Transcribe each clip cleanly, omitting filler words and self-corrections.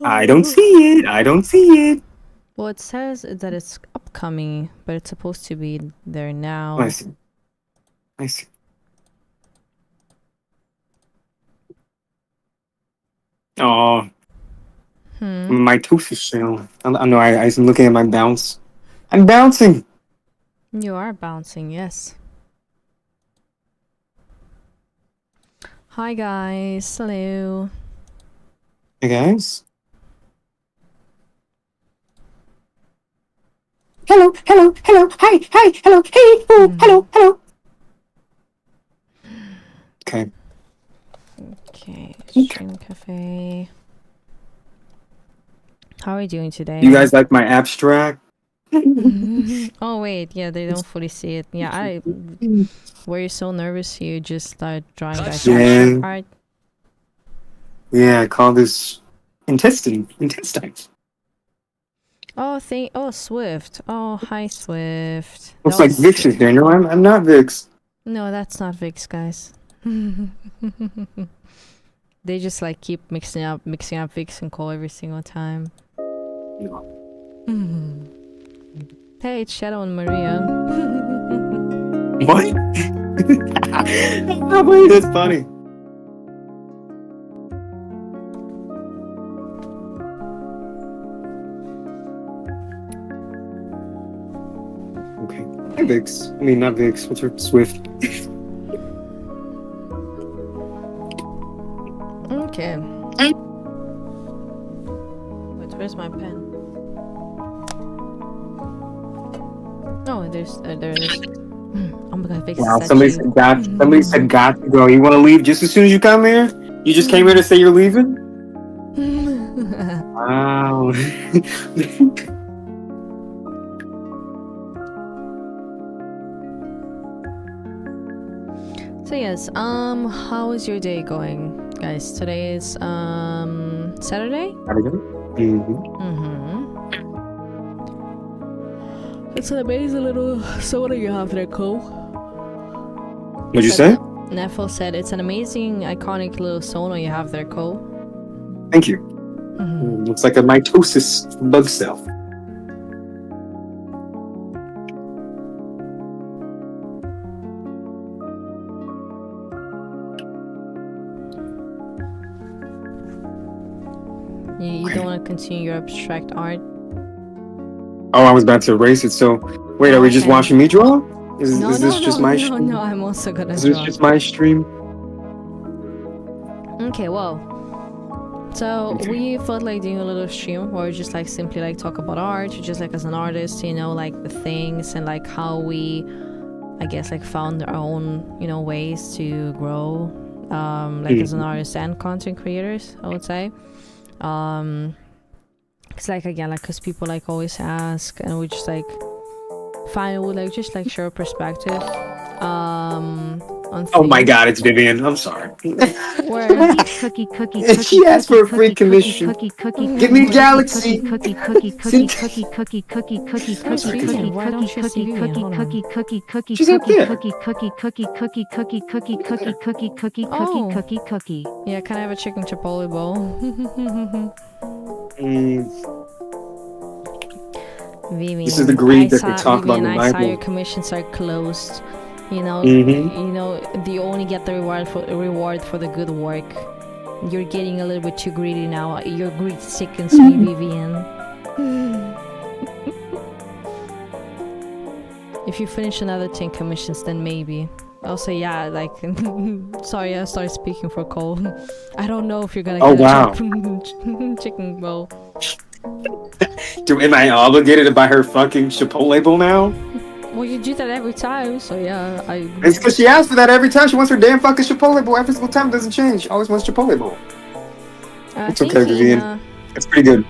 I don't see it. I don't see it. Well, it says that it's upcoming, but it's supposed to be there I now. see. I see. Oh, my tooth is shell. I know. I'm looking at my bounce. I'm bouncing. You are bouncing, yes. Hi guys, hello. Hey guys. Hello, hello, hello. Hi, hi, hello, hey, oh, hello, hello. Okay. Okay, Okay. stream cafe. How are we doing today? You guys like my abstract? Oh wait, yeah, they don't fully see it. Yeah, were you so nervous you just started drawing like abstract Yeah. art? Yeah, I call this intestine. Oh, Swift. Oh, hi Swift. That Looks like was Vix is there. No, I'm not Vix. No, that's not Vix, guys. They just like keep mixing up Vix and Cole every single time. No. Hey, it's Shadow and Maria. What? Oh, that's funny. Okay. Hi, Vix. I mean, not Vix. What's her Swift? Okay. Wait, where's my pen? Oh, there it is. Oh my god, Vix Wow. is Somebody at said got. Somebody said got to go. You want to leave just as soon as you come here? You just came here to say you're leaving? Wow. So yes, how is your day going, guys? Today is Saturday. Mm-hmm. It's an amazing little soda you have there, Cole. What'd you say? Neffel said it's an amazing, iconic little sono you have there, Cole. Thank you. Looks like a mitosis bug cell. You don't want to continue your abstract art? Oh, I was about to erase it. So, wait, are we just watching me draw? Is this just my stream? No, I'm also gonna Is draw. this just my stream? Okay, well. So, we felt like doing a little stream where we just like simply like talk about art, just like as an artist, you know, like the things and like how we, I guess, like found our own, you know, ways to grow, like as an artist and content creators, I would say. It's like again, like, cause people like always ask, and we just like find would like just like share a perspective. On Oh my god, it's Vivian. I'm sorry. Where cookie She asked for a free commission. Give me Galaxy. cookie Where's Vivian? Why don't you see Vivian? Hold on. She's up there. Yeah, can I have a chicken chipotle bowl? Vivian, This is the greed that they talk Vivian, about in the I saw your Bible. commissions are closed. You know, you only get the reward for the good work. You're getting a little bit too greedy now. Your greed sickens me, Vivian. If you finish another 10 commissions, then maybe. Also, yeah, like, sorry, I started speaking for Cole. I don't know if you're gonna get a chicken bowl. Am I obligated to buy her fucking Chipotle bowl now? Well, you do that every time, so yeah, It's because she asks for that every time. She wants her damn fucking Chipotle bowl. Every single time it doesn't change. She always wants Chipotle bowl. It's okay, Vivian. It's pretty good.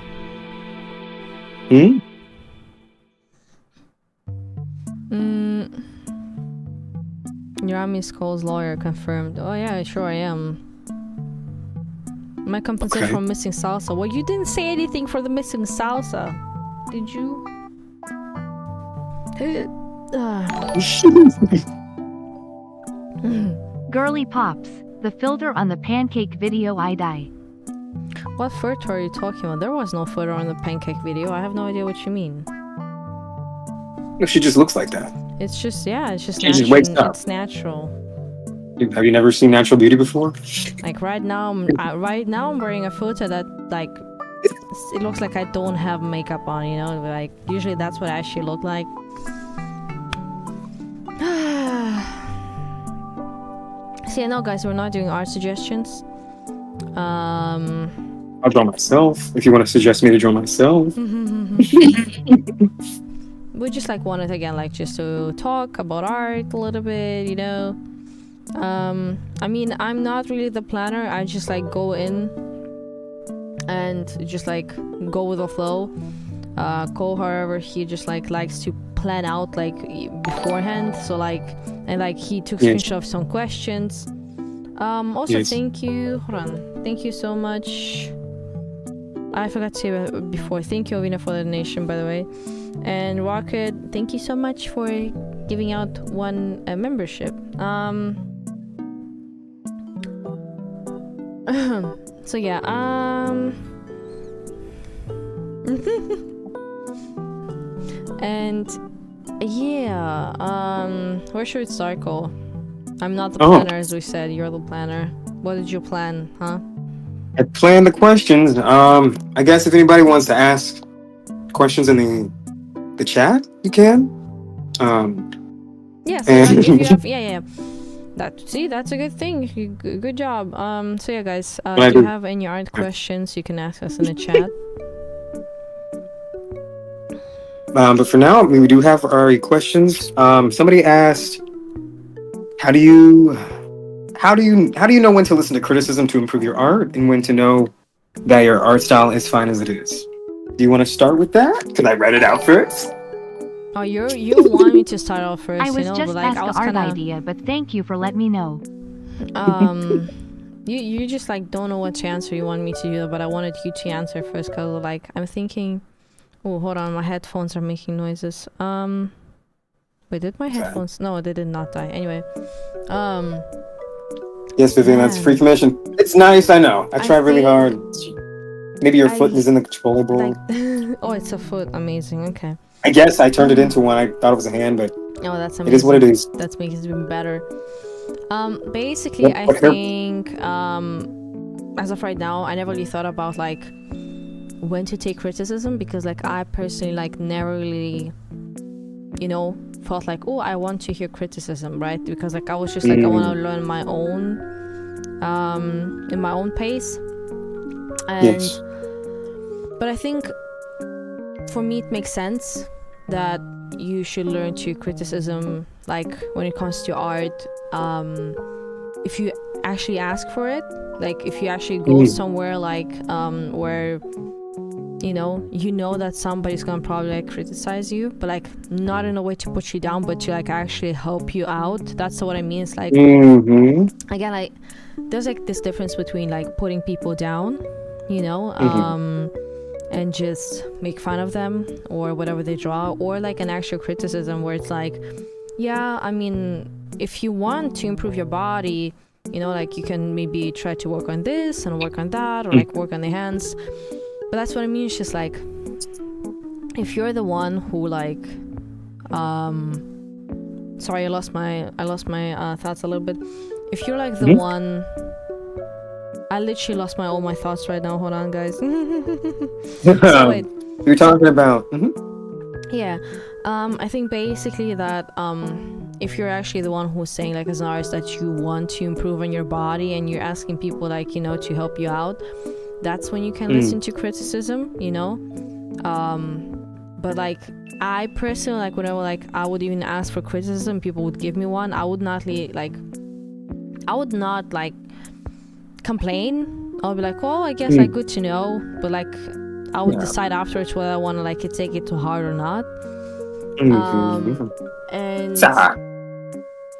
You're on Miss Cole's lawyer confirmed. Oh yeah, sure I am. My compensation for missing salsa. Well, you didn't say anything for the missing salsa, did you? Girly pops, the filter on the pancake video I die. What photo are you talking about? There was no photo on the pancake video. I have no idea what you mean. No, she just looks like that. It's just, yeah, it's just She just wakes natural. up. It's natural. Have you never seen natural beauty before? Like right now, I'm wearing a photo that like it looks like I don't have makeup on. You know, like usually that's what I actually look like. See, no, guys, we're not doing art suggestions. I'll draw myself if you want to suggest me to draw myself. We just like wanted again, like just to talk about art a little bit, you know. I mean, I'm not really the planner. I just like go in and just like go with the flow. Cole, however, he just like likes to plan out like beforehand. So like, and like he took screenshot of some questions. Also, thank you. Hold on. Thank you so much. I forgot to say it before. Thank you, Ovina, for the donation, by the way. And Rocket, thank you so much for giving out one membership. So yeah, and yeah, where should we start, Cole? I'm not the planner, as we said. You're the planner. What did you plan, huh? I planned the questions. I guess if anybody wants to ask questions in the chat, you can. Yeah, so like, if you have, yeah. That's a good thing. Good job. So yeah, guys, if you have any art questions, you can ask us in the chat. But for now, we do have our questions. Somebody asked, how do you know when to listen to criticism to improve your art, and when to know that your art style is fine as it is? Do you want to start with that? Can I write it out first? Oh, you want me to start off first? I was just but, like, asked the art idea, but thank you for letting me know. You just like don't know what to answer. You want me to do that, but I wanted you to answer first because like I'm thinking. Oh, hold on, my headphones are making noises. Wait, did my headphones? No, they did not die. Anyway, Yes, Vivian, that's free commission. It's nice, I know. I try really hard. Maybe your foot is in the controller bowl. Like, oh, it's a foot. Amazing. Okay. I guess I turned it into one. I thought it was a hand, but oh, that's amazing. It is what it is. That makes it even better. Basically, I think as of right now, I never really thought about like when to take criticism, because like I personally like never really, you know, felt like, oh, I want to hear criticism, right? Because like I was just like, I want to learn my own in my own pace. And but I think for me it makes sense that you should learn to criticism, like when it comes to art, if you actually ask for it, like if you actually go somewhere like where you know that somebody's gonna probably like criticize you, but like not in a way to put you down, but to like actually help you out. That's what I mean. It's like again, like there's like this difference between like putting people down, you know, and just make fun of them or whatever they draw, or like an actual criticism where it's like, yeah, I mean, if you want to improve your body, you know, like you can maybe try to work on this and work on that, or like work on the hands. But that's what I mean. It's just like, if you're the one who like, sorry, I lost my thoughts a little bit. If you're like the one, I literally lost all my thoughts right now. Hold on, guys. So wait. You're talking about. Yeah. I think basically that if you're actually the one who's saying like as an artist that you want to improve on your body and you're asking people like, you know, to help you out, that's when you can listen to criticism, you know. But like I personally, like whenever like I would even ask for criticism, people would give me one, I would not like complain. I'll be like, oh, I guess like good to know, but like I would decide afterwards whether I want to like take it too hard or not. And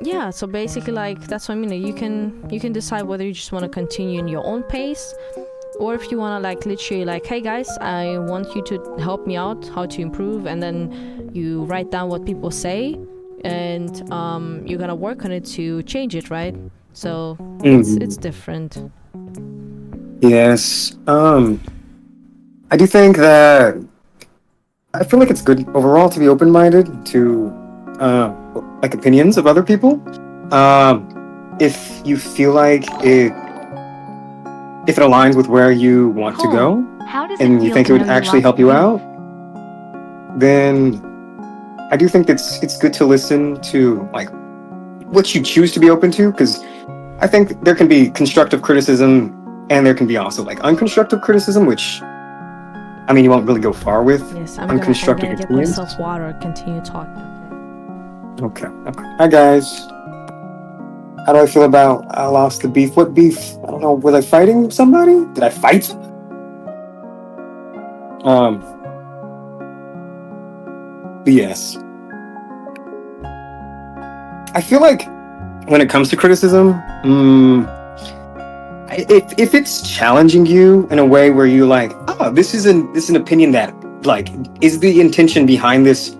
yeah, so basically like that's what I mean. You can decide whether you just want to continue in your own pace, or if you want to like literally like, hey guys, I want you to help me out how to improve, and then you write down what people say and you're gonna work on it to change it, right? So it's different. Yes. I do think that I feel like it's good overall to be open-minded to like opinions of other people. If you feel like if it aligns with where you want to Cool. go How does it and you feel think to it know would you actually lost help you weight? out, then I do think it's good to listen to like what you choose to be open to, because I think there can be constructive criticism and there can be also like unconstructive criticism, which I mean you won't really go far with Yes, I'm unconstructive gonna get opinions. myself water. Continue talking. Okay. Hi guys. How do I feel about I lost the beef? What beef? I don't know. Was I fighting somebody? Did I fight? Um. But yes. I feel like when it comes to criticism, if it's challenging you in a way where you like, oh, this is an opinion that like is the intention behind this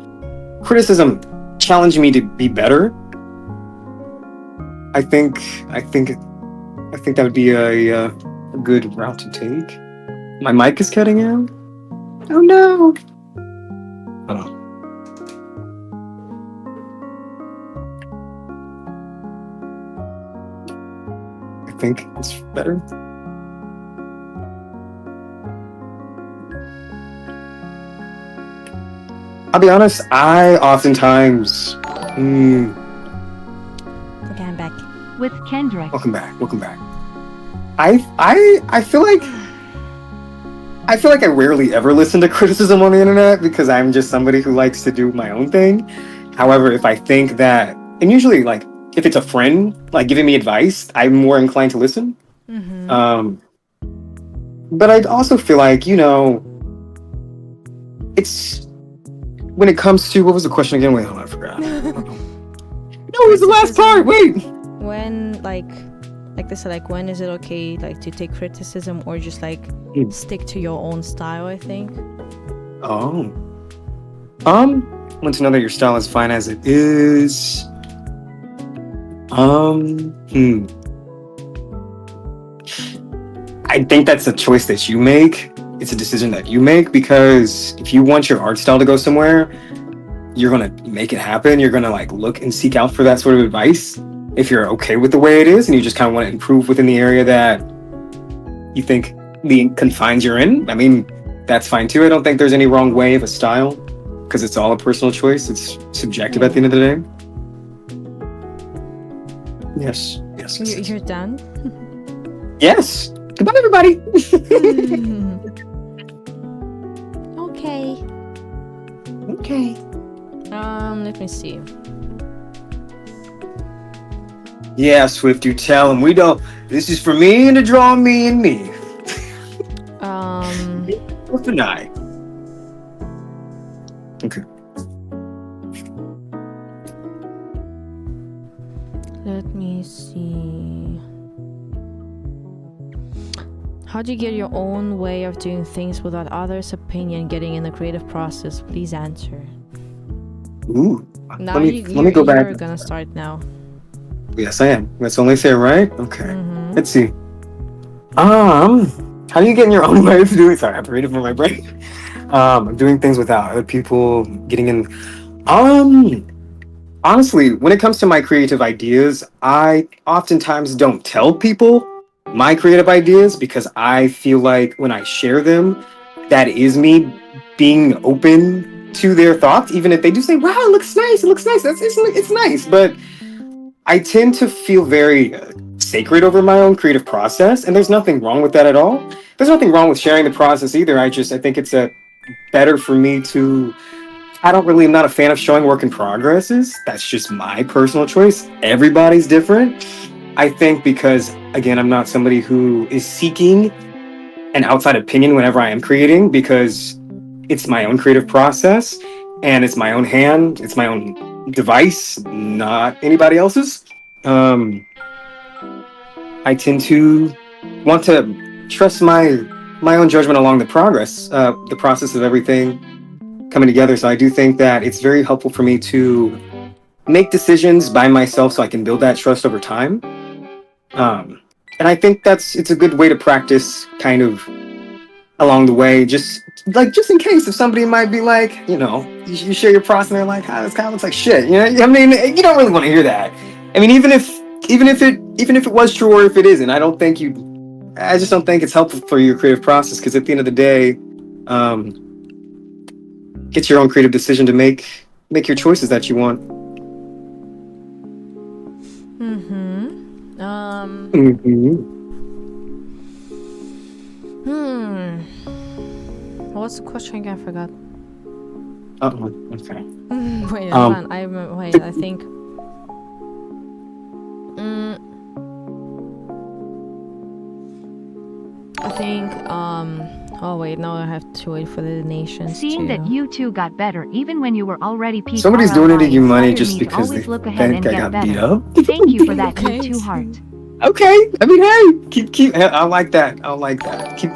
criticism challenging me to be better. I think I think I think that would be a good route to take. My mic is cutting out. Oh no! Hold on. I think it's better. I'll be honest. I oftentimes. Okay, I'm back. With Kendrick. Welcome back. Welcome back. I feel like I rarely ever listen to criticism on the internet because I'm just somebody who likes to do my own thing. However, if I think that, and usually like if it's a friend like giving me advice, I'm more inclined to listen. Um, but I also feel like it's when it comes to what was the question again? Wait, hold on, I forgot. No, it was the last part. Wait. When like they said, like when is it okay like to take criticism or just like stick to your own style? I think. Oh. Want to know that your style is fine as it is. I think that's a choice that you make. It's a decision that you make, because if you want your art style to go somewhere, you're gonna make it happen. You're gonna like look and seek out for that sort of advice. If you're okay with the way it is and you just kind of want to improve within the area that you think the confines you're in, I mean, that's fine too. I don't think there's any wrong way of a style, because it's all a personal choice. It's subjective at the end of the day. Yes. You're done. Yes. Goodbye, everybody. Okay. Okay. Let me see. Yeah, Swift, you tell him we don't. This is for me and to draw me and me. Swift and I. Okay. Let me see. How do you get your own way of doing things without others' opinion getting in the creative process? Please answer. Ooh. Now let me go back. You're gonna start now. Yes, I am. That's only fair, right? Okay. Let's see. How do you get in your own way of doing? Sorry, I have to read it from my brain. Doing things without other people getting in. Honestly, when it comes to my creative ideas, I oftentimes don't tell people my creative ideas, because I feel like when I share them, that is me being open to their thoughts, even if they do say, "Wow, it looks nice. It looks nice." It's nice, but I tend to feel very sacred over my own creative process, and there's nothing wrong with that at all. There's nothing wrong with sharing the process either. I think it's better for me to. I'm not a fan of showing work in progresses. That's just my personal choice. Everybody's different. I think because, again, I'm not somebody who is seeking an outside opinion whenever I am creating, because it's my own creative process and it's my own hand, it's my own device, not anybody else's. I tend to want to trust my own judgment along the process of everything coming together. So I do think that it's very helpful for me to make decisions by myself so I can build that trust over time. and I think it's a good way to practice kind of along the way, just in case if somebody might be like, you share your process and they're like, this kind of looks like shit. I mean, you don't really want to hear that. I mean, even if it was true or if it isn't, I just don't think it's helpful for your creative process, because at the end of the day, um, it's your own creative decision to make your choices that you want. Mm-hmm. What's the question again? I forgot. Okay. Wait, hold on. I remember. Wait, I think. Oh wait, now I have to wait for the donations. Seeing that you two got better even when you were already peaked. Somebody's donating you money just because they think I got beat up. Thank you for that, you two heart. Okay, I mean, hey, keep. I like that.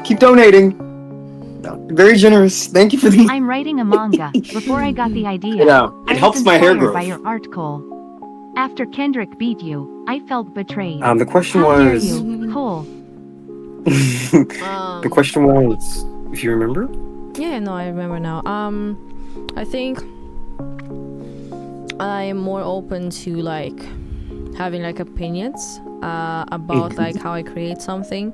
Keep donating. Very generous. Thank you for the. I'm writing a manga. Before I got the idea, Yeah, it helps my hair grow. By your art, Cole. After Kendrick beat you, I felt betrayed. The question How dare was. you, Cole? The question was, if you remember. Yeah, no, I remember now. I think I am more open to like having like opinions about like how I create something.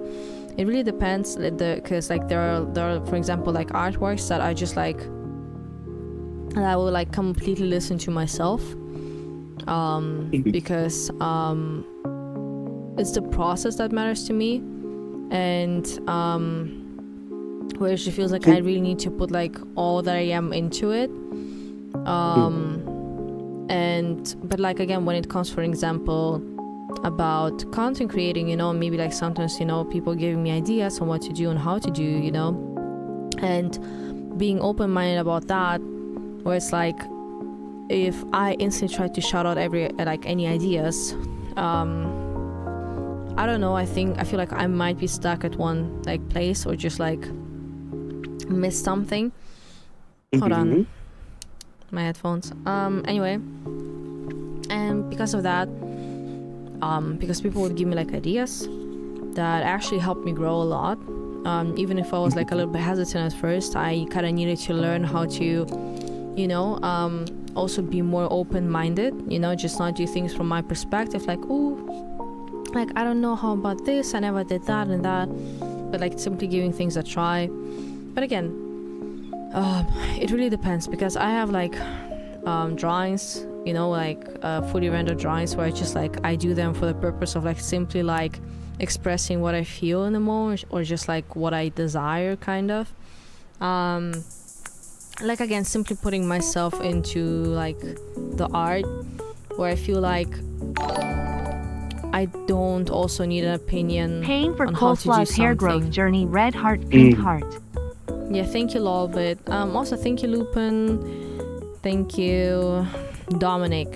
It really depends, because like there are for example like artworks that I just like, and I will like completely listen to myself, because it's the process that matters to me, and where she feels like I really need to put like all that I am into it, but like again, when it comes, for example, about content creating, maybe like sometimes, people giving me ideas on what to do and how to do, and being open-minded about that, where it's like, if I instantly try to shout out any ideas, I don't know, I feel like I might be stuck at one like place, or just like miss something. Hold on, my headphones. Anyway, and because of that, because people would give me like ideas that actually helped me grow a lot, even if I was like a little bit hesitant at first. I kind of needed to learn how to, also be more open-minded, just not do things from my perspective, like, ooh, like I don't know how about this, I never did that and that, but like simply giving things a try. But again, it really depends, because I have like drawings, like fully rendered drawings, where I do them for the purpose of like simply like expressing what I feel in the moment, or just like what I desire, kind of. Like again, simply putting myself into like the art, where I feel like I don't also need an opinion Paying for on how to do Coleslaw's hair something. growth journey. Red heart, pink heart. Yeah, thank you, lol. But also thank you, Lupin. Thank you, Dominic.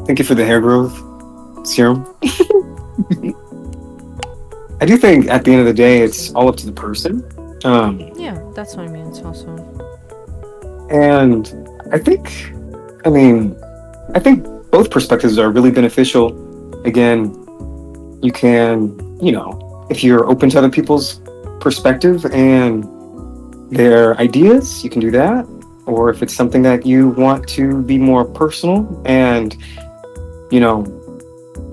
Thank you for the hair growth serum. I do think at the end of the day, it's all up to the person. Yeah, that's what I mean. It's also. And I think both perspectives are really beneficial. Again, you can, if you're open to other people's perspective and their ideas, you can do that. Or if it's something that you want to be more personal and,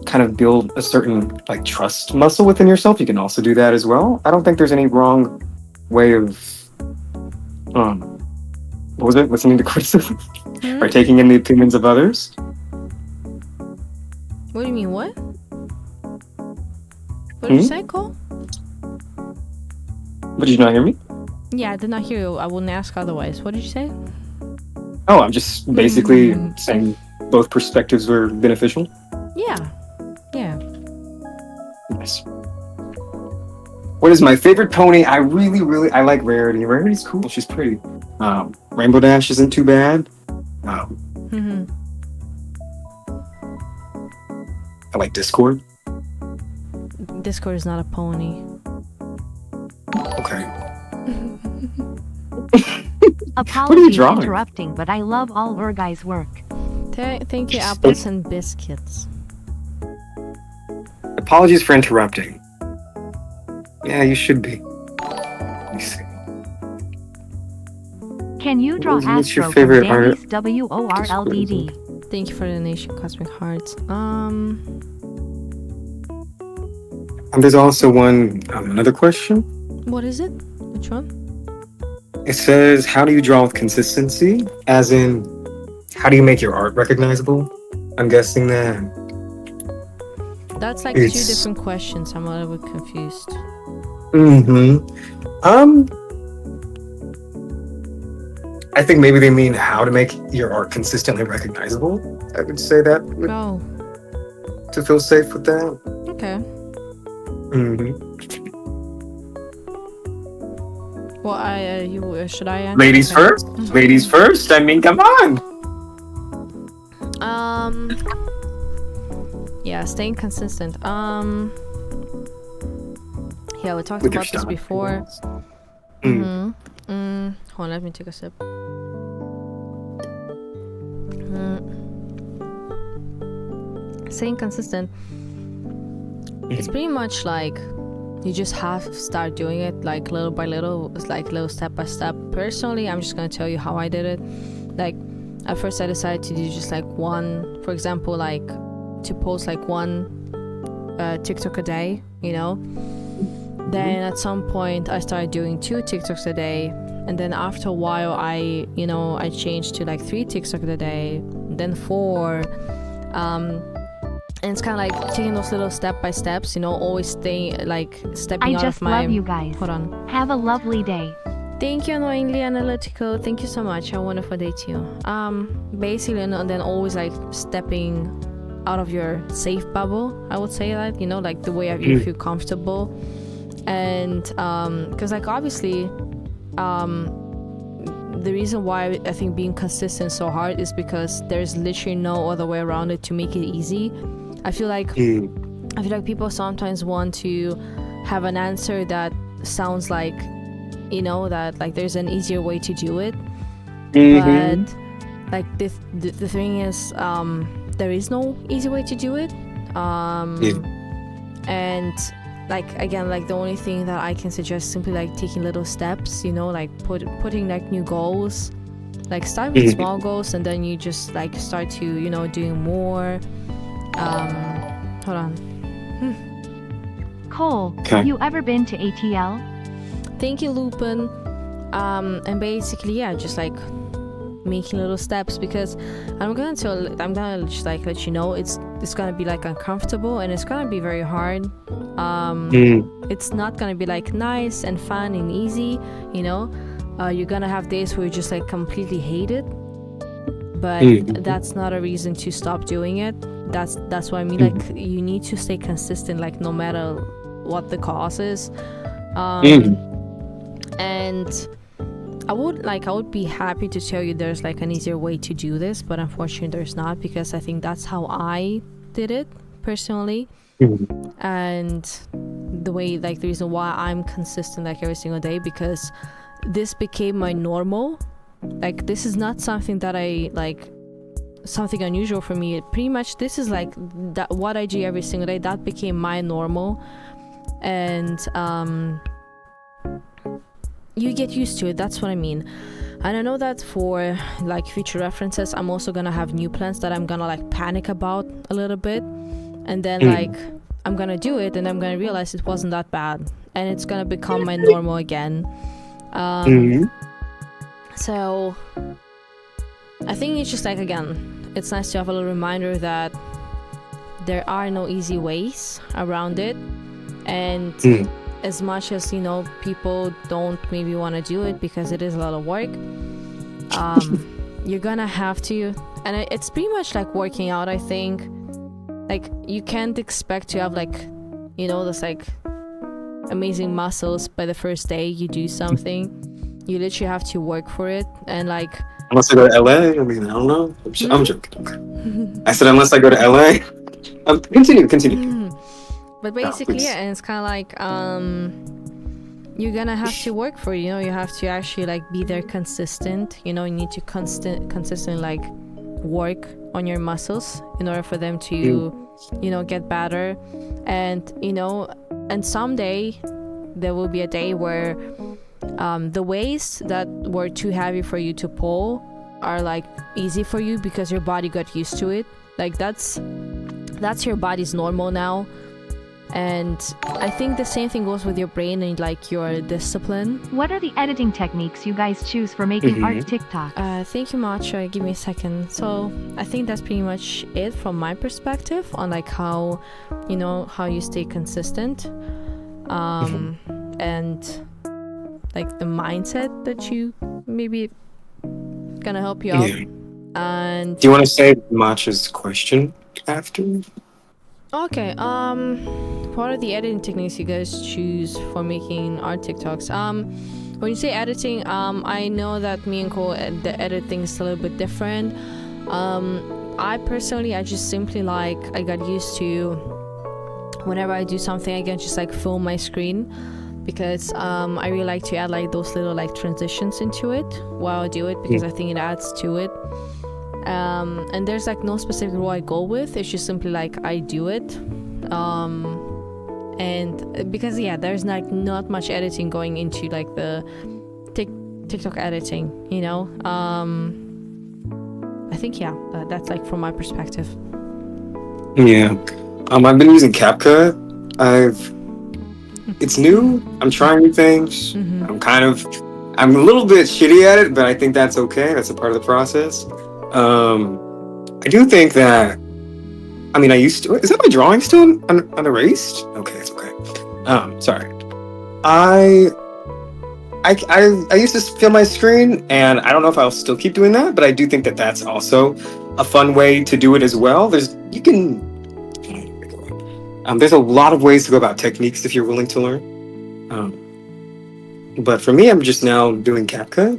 kind of build a certain like trust muscle within yourself, you can also do that as well. I don't think there's any wrong way of, what was it? Listening to criticism or taking in the opinions of others. What do you mean? What? What did you say, Cole? Did you not hear me? Yeah, I did not hear you. I wouldn't ask otherwise. What did you say? Oh, I'm just basically saying both perspectives were beneficial. Yeah. Nice. What is my favorite pony? I I like Rarity. Rarity's cool. She's pretty. Rainbow Dash isn't too bad. I like Discord. Discord is not a pony. Okay. Apologies for interrupting, but I love all your guys' work. Thank you, apples and biscuits. Apologies for interrupting. Yeah, you should be. Let me see. Can you draw What's your Astro from favorite Danny's art? WORLDD? Thank you for the donation, Cosmic Hearts. And there's also another question. What is it? Which one? It says, how do you draw with consistency? As in, how do you make your art recognizable? I'm guessing that That's like two it's... different questions. I'm a little bit confused. I think maybe they mean how to make your art consistently recognizable. I would say that Oh, to feel safe with that. okay. Mm-hmm. Well, should I answer? Ladies Okay. first. Ladies first. I mean, come on. Yeah, staying consistent. Yeah, we talked With your about this style. before. Mm. Hold on, let me take a sip. Staying consistent. It's pretty much like you just have to start doing it like little by little. It's like little step by step. Personally, I'm just gonna tell you how I did it. Like at first I decided to do just like one, for example, like to post like one TikTok a day, you know. Then at some point I started doing 2 TikToks a day, and then after a while I changed to like 3 TikToks a day, then 4. And it's kind of like taking those little step by steps, you know, always staying like stepping I out just of my. love you guys. Hold on. Have a lovely day. Thank you, Annoyingly Analytical. Thank you so much. Have a wonderful day to you. Basically, and then always like stepping out of your safe bubble. I would say that, you know, like the way you feel comfortable, and because like obviously, the reason why I think being consistent is so hard is because there's literally no other way around it to make it easy. I feel like people sometimes want to have an answer that sounds like, you know, that like there's an easier way to do it, but like the thing is, there is no easy way to do it, and like again, like the only thing that I can suggest is simply like taking little steps, you know, like putting like new goals, like start with small goals, and then you just like start to, you know, doing more. Hold on. Cole, Okay. have you ever been to ATL? Thank you, Lupin. And basically, yeah, just like making little steps, because I'm gonna just like let you know it's gonna be like uncomfortable and it's gonna be very hard. It's not gonna be like nice and fun and easy, you know. You're gonna have days where you just like completely hate it, but that's not a reason to stop doing it. That's what I mean. Like you need to stay consistent, like no matter what the cause is. And I would be happy to tell you there's like an easier way to do this, but unfortunately there's not, because I think that's how I did it personally. And the way, like the reason why I'm consistent like every single day, because this became my normal. Like this is not something that I like, something unusual for me. Pretty much this is like that what I do every single day. That became my normal, and you get used to it. That's what I mean. And I know that for like future references, I'm also gonna have new plans that I'm gonna like panic about a little bit, and then like I'm gonna do it and I'm gonna realize it wasn't that bad, and it's gonna become my normal again. So I think it's just like, again, it's nice to have a little reminder that there are no easy ways around it, and as much as, you know, people don't maybe want to do it because it is a lot of work, you're gonna have to. And it's pretty much like working out, I think. Like you can't expect to have like, you know, this like amazing muscles by the first day you do something. You literally have to work for it, and like unless I go to LA, I mean, I don't know. I'm joking. I said unless I go to LA. Continue. But basically, please. yeah, and it's kind of like you're gonna have to work for it, you know. You have to actually like be there consistent, you know. You need to consistently like work on your muscles in order for them to get better. And and someday there will be a day where the weights that were too heavy for you to pull are like easy for you because your body got used to it. Like that's your body's normal now. And I think the same thing goes with your brain and like your discipline. What are the editing techniques you guys choose for making art TikTok? Thank you much. Give me a second. So I think that's pretty much it from my perspective on like how you stay consistent, and like the mindset that you maybe gonna help you out. And do you want to say Matcha's question after? Okay, what are the editing techniques you guys choose for making art TikToks? When you say editing, I know that me and Cole, the editing is a little bit different. I personally, I just simply like, I got used to whenever I do something, I can just like film my screen because I really like to add like those little like transitions into it while I do it because I think it adds to it. And there's like no specific rule I go with. It's just simply like I do it, and because there's like not much editing going into like the TikTok editing, I think that's like from my perspective. I've been using CapCut. It's new. I'm trying new things. I'm a little bit shitty at it, but I think that's okay. That's a part of the process. I do think that, I used to, is that my drawing still unerased? Okay, it's okay. Sorry. I used to film my screen, and I don't know if I'll still keep doing that, but I do think that that's also a fun way to do it as well. There's a lot of ways to go about techniques if you're willing to learn. But for me, I'm just now doing CapCut.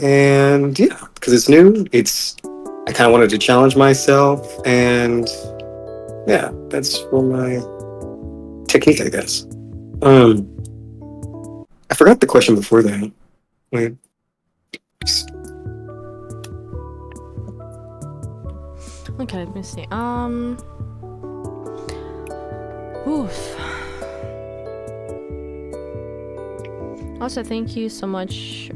And because it's new, I kind of wanted to challenge myself, and that's for my technique, I guess. I forgot the question before that. Wait. Okay, let me see. Oof. Also, thank you so much.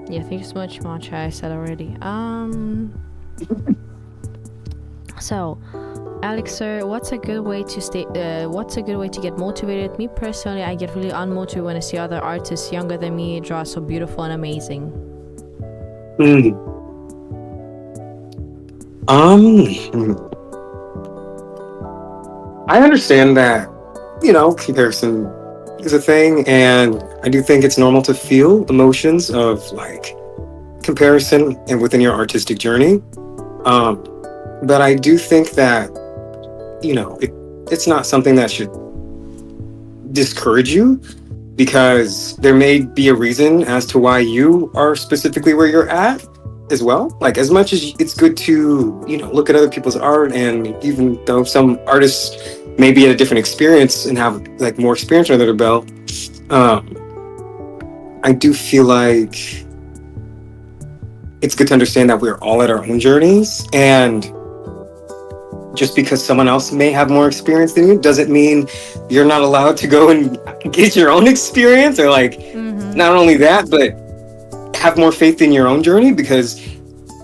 Thank you so much, Matcha. I said already. So, Alex, sir, what's a good way to get motivated? Me personally, I get really unmotivated when I see other artists younger than me draw so beautiful and amazing. I understand that, comparison is a thing, and I do think it's normal to feel emotions of like comparison and within your artistic journey. But I do think that, it's not something that should discourage you, because there may be a reason as to why you are specifically where you're at as well. Like, as much as it's good to, look at other people's art, and even though some artists may be at a different experience and have like more experience under their belt, I do feel like it's good to understand that we're all at our own journeys, and just because someone else may have more experience than you doesn't mean you're not allowed to go and get your own experience, or like not only that, but have more faith in your own journey, because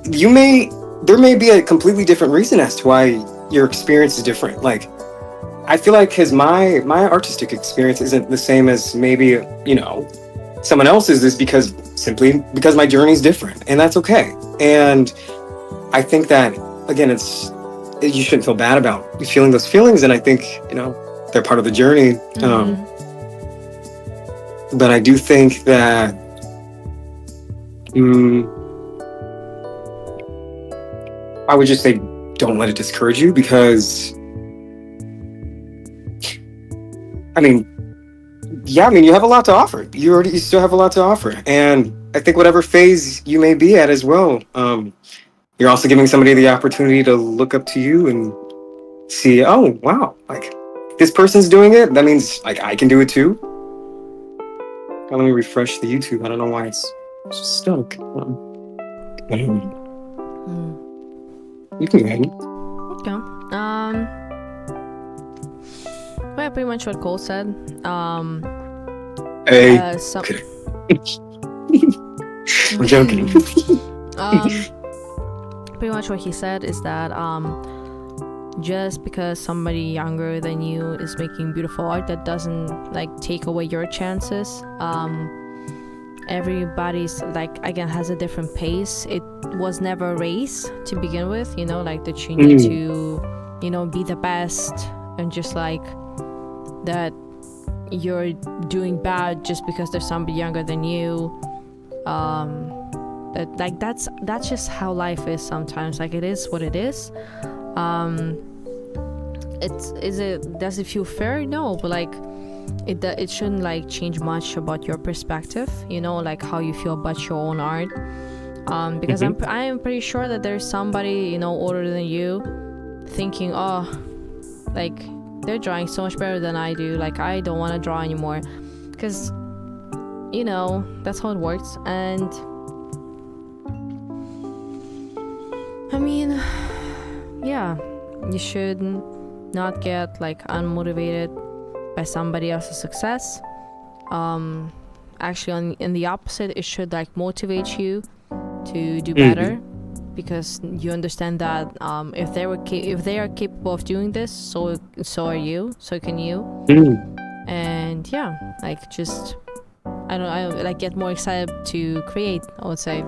there may be a completely different reason as to why your experience is different. Like, I feel like because my artistic experience isn't the same as maybe someone else's, is simply because my journey is different, and that's okay. And I think that, again, you shouldn't feel bad about feeling those feelings, and I think they're part of the journey. But I do think that I would just say don't let it discourage you, because you have a lot to offer. You still have a lot to offer, and I think whatever phase you may be at as well, you're also giving somebody the opportunity to look up to you and see, oh wow, like this person's doing it, that means like I can do it too. Let me refresh the YouTube. I don't know why it's stuck. You can go ahead. Okay. Well, pretty much what Cole said. Hey, Some. okay. I'm joking. Pretty much what he said is that just because somebody younger than you is making beautiful art, that doesn't like take away your chances. Everybody's like, again, has a different pace. It was never a race to begin with, you know, like that you need to, you know, be the best, and just like that you're doing bad just because there's somebody younger than you. That like that's just how life is sometimes. Like, it is what it is. Does it feel fair? No, but like it shouldn't like change much about your perspective, you know, like how you feel about your own art. Because I am pretty sure that there's somebody, you know, older than you thinking, oh, like they're drawing so much better than I do, like I don't want to draw anymore, because, you know, that's how it works. And I mean, yeah, you should not get like unmotivated by somebody else's success. Actually, in the opposite, it should like motivate you to do better, because you understand that if they are capable of doing this, so are you, so can you. And yeah, like just I like get more excited to create, I would say.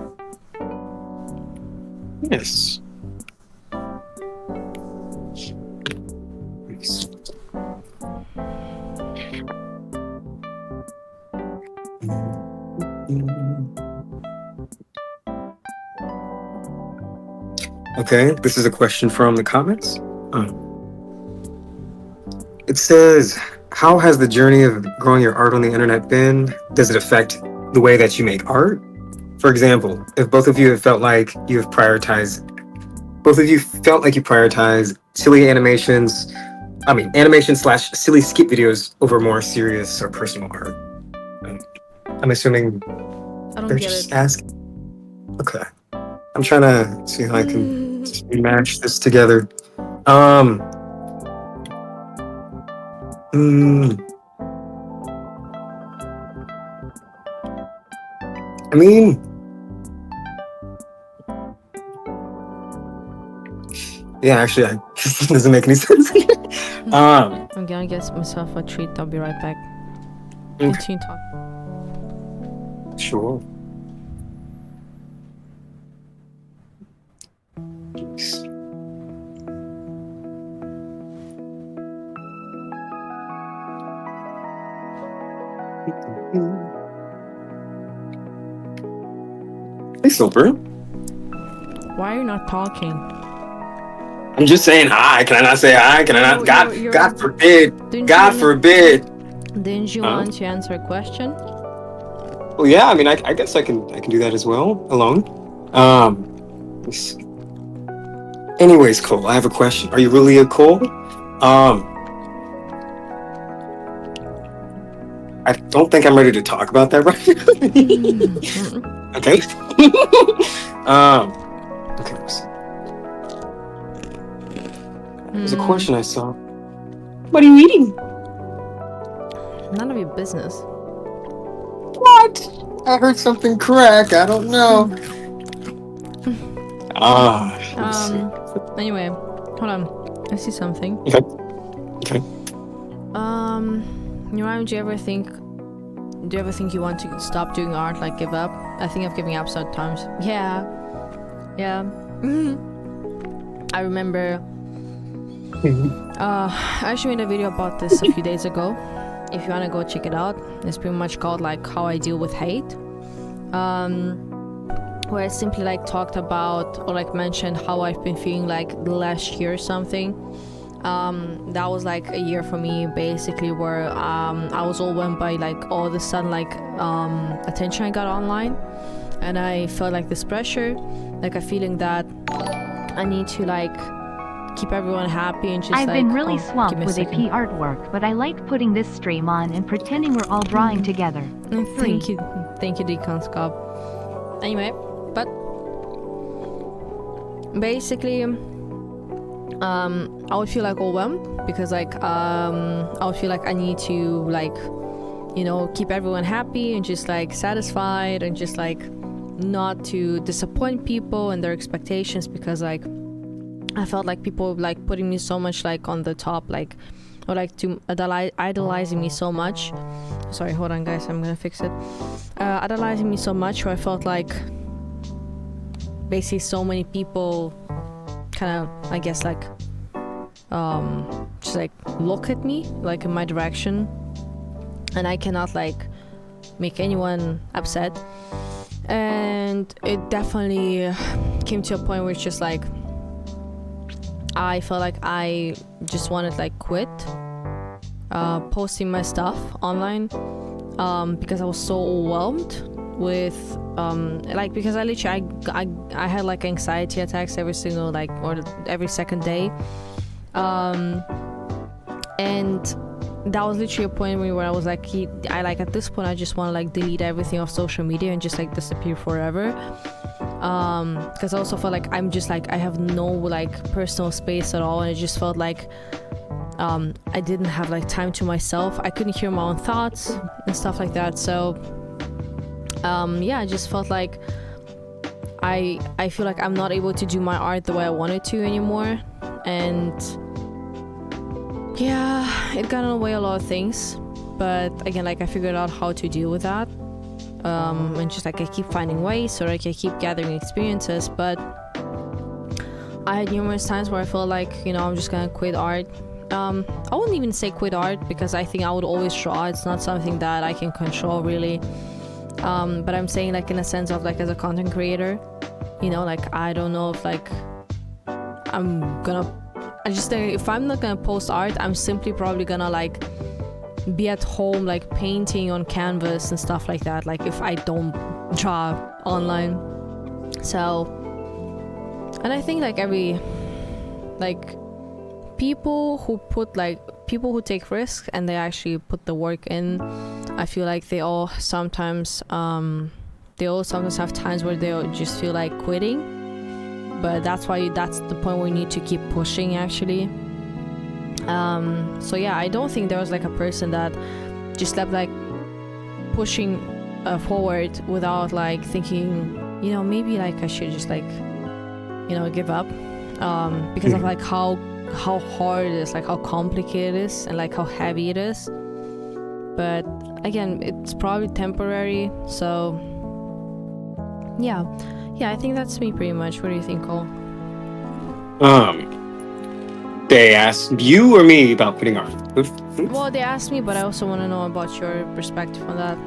Yes. Okay, this is a question from the comments. It says, how has the journey of growing your art on the internet been? Does it affect the way that you make art? For example, if both of you felt like you prioritize silly animation/silly skip videos over more serious or personal art. I'm assuming I don't they're get just it. asking. Okay. I'm trying to see how I can match this together. I mean, yeah, actually, this doesn't make any sense. I'm gonna get myself a treat. I'll be right back. Okay. Continue talking. Sure. Hey, Silver. Why are you not talking? I'm just saying hi. Can I not say hi? Can I not? God forbid. God forbid. Didn't you want to answer a question? Well, yeah. I mean, I guess I can do that as well alone. Let's see. Anyways, Cole, I have a question. Are you really a Cole? I don't think I'm ready to talk about that right now. Okay. Okay. There's a question I saw. What are you eating? None of your business. What? I heard something crack. I don't know. Anyway, hold on. I see something. Okay. Do you ever think you want to stop doing art, like give up? I think I've given up sometimes. Yeah. I remember I actually made a video about this a few days ago. If you want to go check it out, it's pretty much called like how I deal with hate, where I simply like talked about or like mentioned how I've been feeling like the last year or something. That was like a year for me, basically, where I was overwhelmed by like all the sudden like attention I got online, and I felt like this pressure, like a feeling that I need to like keep everyone happy and just I've like, been really swamped with AP artwork, but I liked putting this stream on and pretending we're all drawing together. Thank you, Deacon Scott. Anyway, but basically I would feel like overwhelmed because like I would feel like I need to like, you know, keep everyone happy and just like satisfied and just like not to disappoint people and their expectations, because like I felt like people like putting me so much like on the top, like, or like to idolizing me so much. Sorry, hold on guys, I'm gonna fix it. Idolizing me so much, where I felt like basically so many people kind of, I guess, like just like look at me like in my direction, and I cannot like make anyone upset. And it definitely came to a point where it's just like I felt like I just wanted like quit posting my stuff online, because I was so overwhelmed with like, because I literally I had like anxiety attacks every single like, or every second day, and that was literally a point where I was like, I like at this point I just want to like delete everything off social media and just like disappear forever, because I also felt like I'm just like, I have no like personal space at all, and it just felt like I didn't have like time to myself. I couldn't hear my own thoughts and stuff like that. So yeah, I just felt like I feel like I'm not able to do my art the way I wanted to anymore, and yeah, it got in the way a lot of things. But again, like I figured out how to deal with that, and just like I keep finding ways, so like I keep gathering experiences. But I had numerous times where I felt like, you know, I'm just gonna quit art. I wouldn't even say quit art, because I think I would always draw. It's not something that I can control really, but I'm saying like in a sense of like as a content creator, you know, like I don't know if like I just think if I'm not gonna post art, I'm simply probably gonna like be at home like painting on canvas and stuff like that, like if I don't draw online. So, and I think like people who take risks and they actually put the work in, I feel like they all sometimes have times where they'll just feel like quitting. But that's the point where you need to keep pushing actually. So yeah, I don't think there was like a person that just kept like pushing forward without like thinking, you know, maybe like I should just like, you know, give up, because of like how hard it is, like how complicated it is, and like how heavy it is. But again, it's probably temporary. So yeah, I think that's me pretty much. What do you think, Cole? They asked you or me about quitting art? Well, they asked me, but I also want to know about your perspective on that.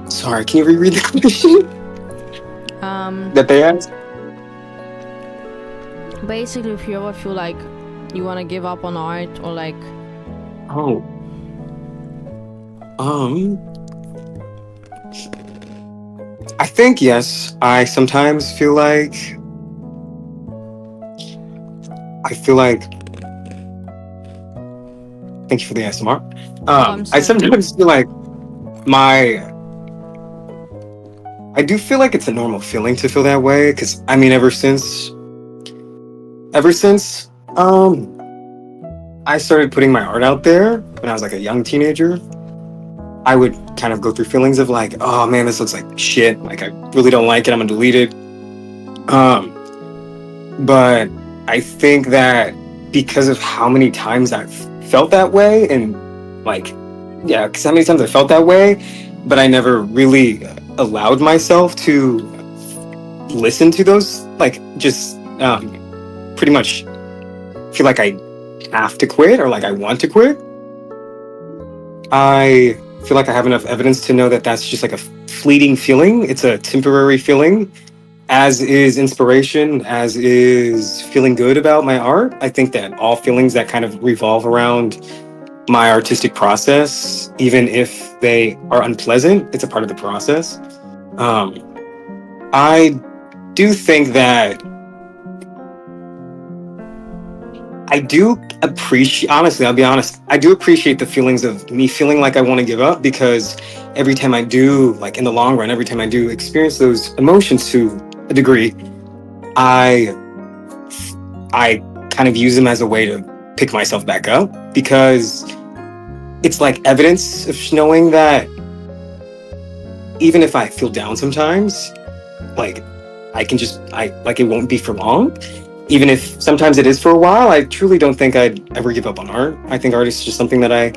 Sorry, can you reread the question that they asked? Basically, if you ever feel like you want to give up on art, or like I think yes. I sometimes feel like thank you for the ASMR. I sometimes feel like I do feel like it's a normal feeling to feel that way, because I mean ever since I started putting my art out there when I was like a young teenager, I would kind of go through feelings of like, oh man, this looks like shit, like I really don't like it, I'm gonna delete it. But I think that because of how many times I've felt that way, and like, yeah, because how many times I felt that way, but I never really allowed myself to listen to those, like just pretty much feel like I have to quit, or like I want to quit. I feel like I have enough evidence to know that that's just like a fleeting feeling. It's a temporary feeling, as is inspiration, as is feeling good about my art. I think that all feelings that kind of revolve around my artistic process, even if they are unpleasant, it's a part of the process. I do think that I do appreciate, honestly, I'll be honest, I do appreciate the feelings of me feeling like I want to give up, because every time I do, like in the long run, every time I do experience those emotions to a degree, I I kind of use them as a way to pick myself back up, because it's like evidence of knowing that even if I feel down sometimes, like I like it won't be for long. Even if sometimes it is for a while, I truly don't think I'd ever give up on art. I think art is just something that I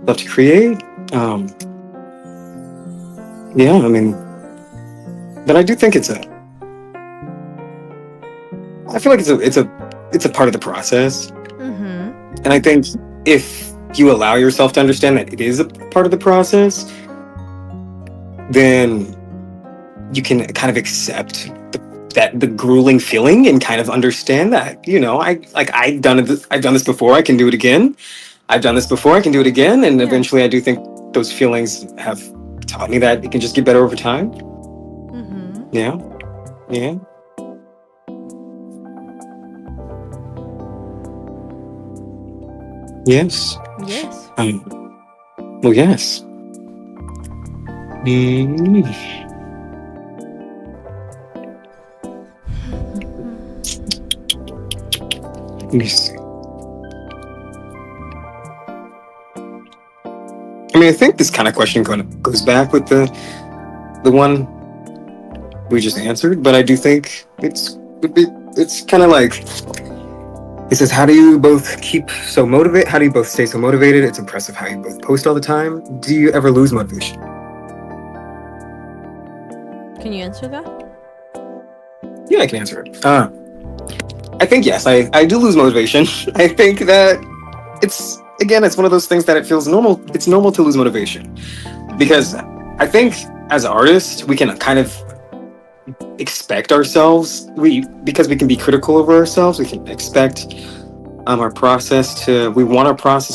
love to create. Um, yeah, I mean, but I do think I feel like it's a part of the process. Mm-hmm. And I think if you allow yourself to understand that it is a part of the process, then you can kind of accept the grueling feeling, and kind of understand that, I've done this before, I can do it again. I've done this before, I can do it again. And Yeah. eventually I do think those feelings have taught me that it can just get better over time. Mm-hmm. Yeah. Yeah. Yes. Yes. Well, yes. Mm. Let me see. I mean, I think this kind of question kind of goes back with the one we just answered, but I do think it's kind of like, it says, how do you both keep so motivated? How do you both stay so motivated? It's impressive how you both post all the time. Do you ever lose motivation? Can you answer that? Yeah, I can answer it. I think yes, I do lose motivation. I think that it's one of those things that it feels normal. It's normal to lose motivation, because I think as artists, we can kind of expect ourselves, because we can be critical of ourselves, we can expect we want our process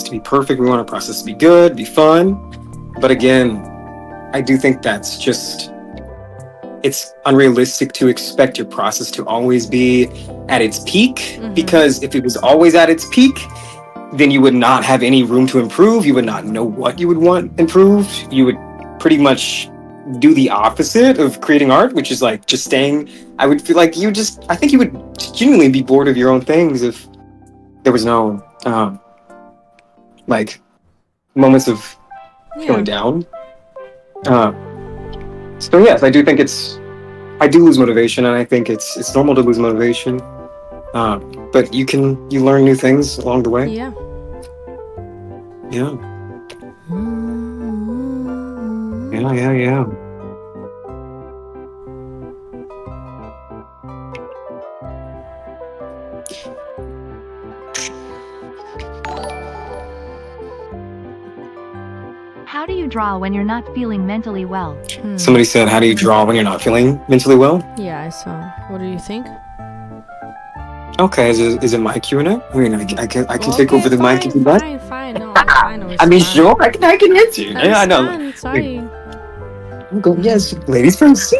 to be perfect, we want our process to be good, be fun. But again, I do think it's unrealistic to expect your process to always be at its peak. Mm-hmm. Because if it was always at its peak, then you would not have any room to improve, you would not know what you would want improved, you would pretty much do the opposite of creating art, which is like just staying. I would feel like I think you would genuinely be bored of your own things if there was no like moments of feeling down. So yes, I do think I do lose motivation, and I think it's normal to lose motivation. But you learn new things along the way. Yeah. Yeah. Yeah. How do you draw when you're not feeling mentally well? Somebody said, how do you draw when you're not feeling mentally well? Yeah, I saw. What do you think? Okay, is it my Q&A? I mean, I can take over the mic if you like. Fine. No, it's fine. I mean, sure, I can answer. Yeah, I know. Understand, sorry. Yes, ladies first.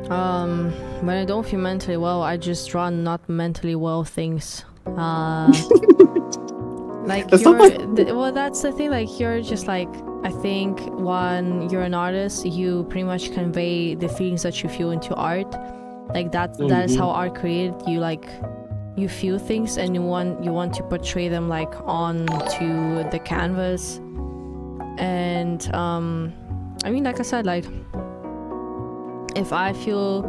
When I don't feel mentally well, I just draw not mentally well things. Like That's well, that's the thing. Like you're just like, I think when you're an artist, you pretty much convey the feelings that you feel into art. Like that is how art created. You feel things and you want to portray them like onto the canvas. And I mean, like I said, like if I feel,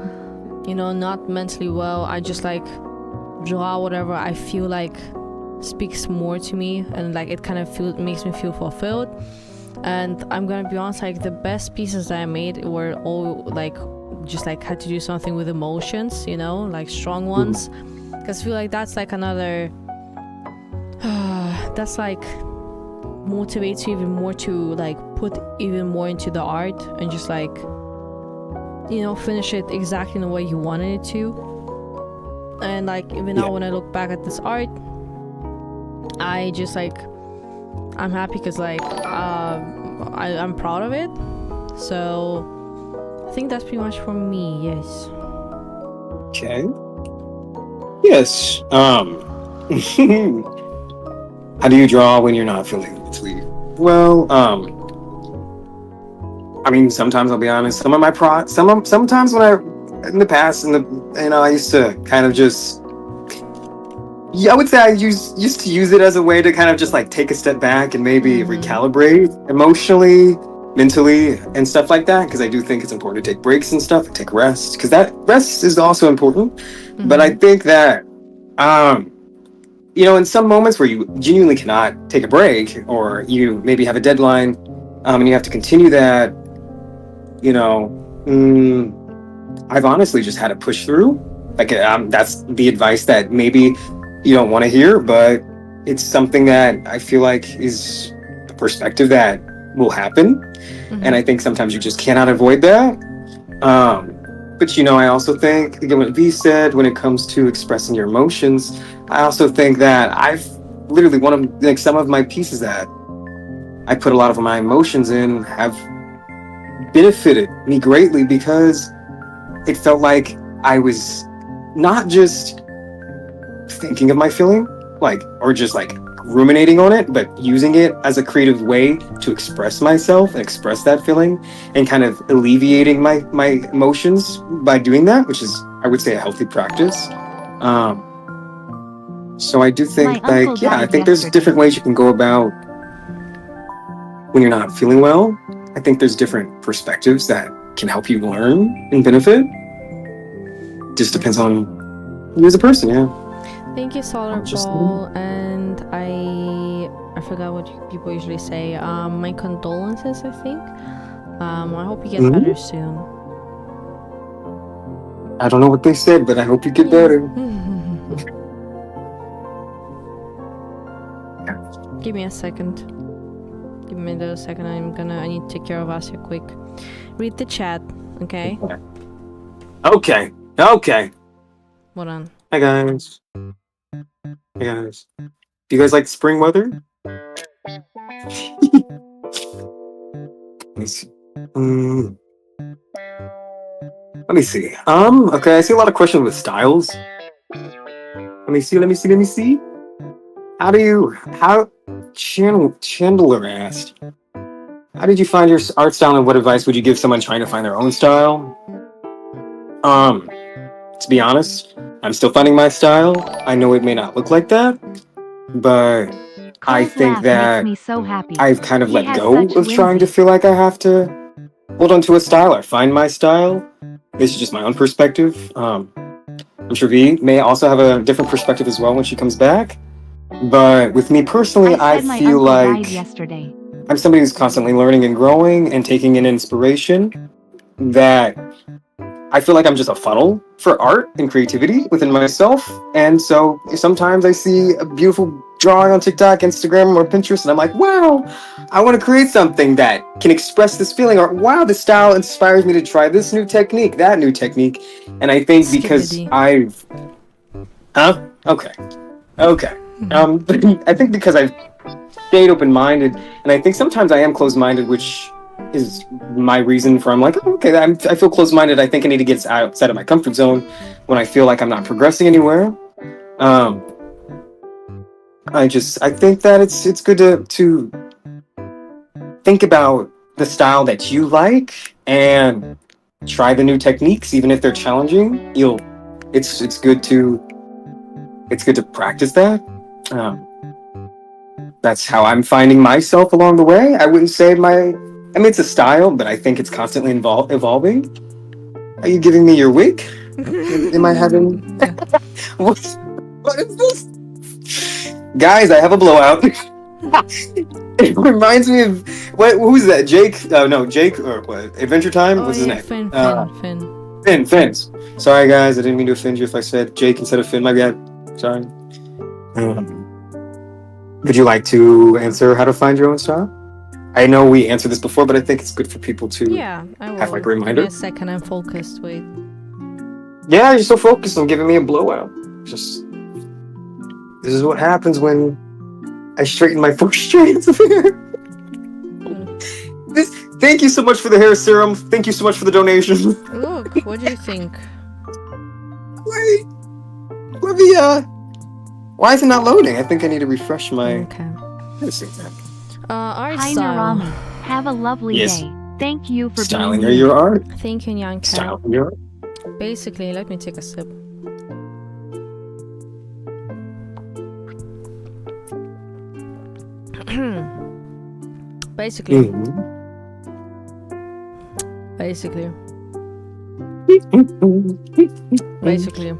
not mentally well, I just like draw whatever I feel like speaks more to me, and like it kind of makes me feel fulfilled. And I'm gonna be honest, like the best pieces that I made were all like just like had to do something with emotions, like strong ones, because I feel like that's like another that's like motivates you even more to like put even more into the art and just like finish it exactly in the way you wanted it to. And like even now when I look back at this art, I just like I'm happy because like I'm proud of it. So I think that's pretty much for me. Yes. Okay. Yes. How do you draw when you're not feeling mentally well? I mean, sometimes I'll be honest. Some of my sometimes when I in the past, I used to kind of just, yeah, I would say I used to use it as a way to kind of just like take a step back and maybe recalibrate emotionally, mentally, and stuff like that. Because I do think it's important to take breaks and stuff, and take rest, because that rest is also important. But I think that, in some moments where you genuinely cannot take a break, or you maybe have a deadline, and you have to continue that, you know, I've honestly just had to push through. Like, that's the advice that maybe you don't want to hear, but it's something that I feel like is a perspective that will happen. And I think sometimes you just cannot avoid that. But I also think, again, what V said, when it comes to expressing your emotions, I also think that I've literally, one of like some of my pieces that I put a lot of my emotions in have benefited me greatly, because it felt like I was not just thinking of my feeling, like, or just like ruminating on it, but using it as a creative way to express myself and express that feeling, and kind of alleviating my emotions by doing that, which is, I would say, a healthy practice. So I do think, My uncle like, yeah, I died think there's yesterday. different ways you can go about when you're not feeling well. I think there's different perspectives that can help you learn and benefit. Just depends on you as a person, yeah. Thank you, Solar Ball. And I forgot what people usually say. My condolences, I think. I hope you get better soon. I don't know what they said, but I hope you get better. Give me a second. Give me a second. I need to take care of Asya quick. Read the chat, okay? Okay. Hold on. Hi guys. Do you guys like spring weather? Let me see. Let me see. Okay, I see a lot of questions with styles. Let me see. Chandler asked, how did you find your art style, and what advice would you give someone trying to find their own style? To be honest, I'm still finding my style. I know it may not look like that, but I Cole's think laugh that makes me so happy. I've kind of He let has go such of trying to whimsy. feel like I have to hold on to a style or find my style. This is just my own perspective. I'm sure V may also have a different perspective as well when she comes back. But with me personally, I I said my feel uncle like died yesterday. I'm somebody who's constantly learning and growing and taking in inspiration, that I feel like I'm just a funnel for art and creativity within myself. And so sometimes I see a beautiful drawing on TikTok, Instagram, or Pinterest, and I'm like, wow, I want to create something that can express this feeling. Or wow, this style inspires me to try this new technique, that new technique. And I think because Skibbity. I've... Huh? Okay. I think because I've stayed open-minded, and I think sometimes I am closed-minded, which is my reason for, I'm like, oh, okay, I feel closed-minded. I think I need to get outside of my comfort zone when I feel like I'm not progressing anywhere. I think that it's good to think about the style that you like and try the new techniques, even if they're challenging. It's good to practice that. That's how I'm finding myself along the way. I wouldn't say it's a style, but I think it's constantly evolving. Are you giving me your wig? Am I having... what is this? Guys, I have a blowout. It reminds me of... who's that? Jake? No, Jake, or what? Adventure Time? What's his name? Finn. Fins. Sorry, guys, I didn't mean to offend you if I said Jake instead of Finn. My bad. Sorry. Would you like to answer how to find your own style? I know we answered this before, but I think it's good for people to I will. have like a reminder. Give me a second, I'm focused. Wait. Yeah, you're so focused on giving me a blowout. This is what happens when I straighten my 4 strands of hair. Thank you so much for the hair serum. Thank you so much for the donation. Look, what do you think? Wait. Let me, why is it not loading? I think I need to refresh my... Okay. Let's see that. Art Hi style. Narami. Have a lovely Yes. day. Thank you for Styling being your you. art. Thank you, Nyan Cat. Styling your art. Basically, let me take a sip. Basically, Mhm. basically, Basically,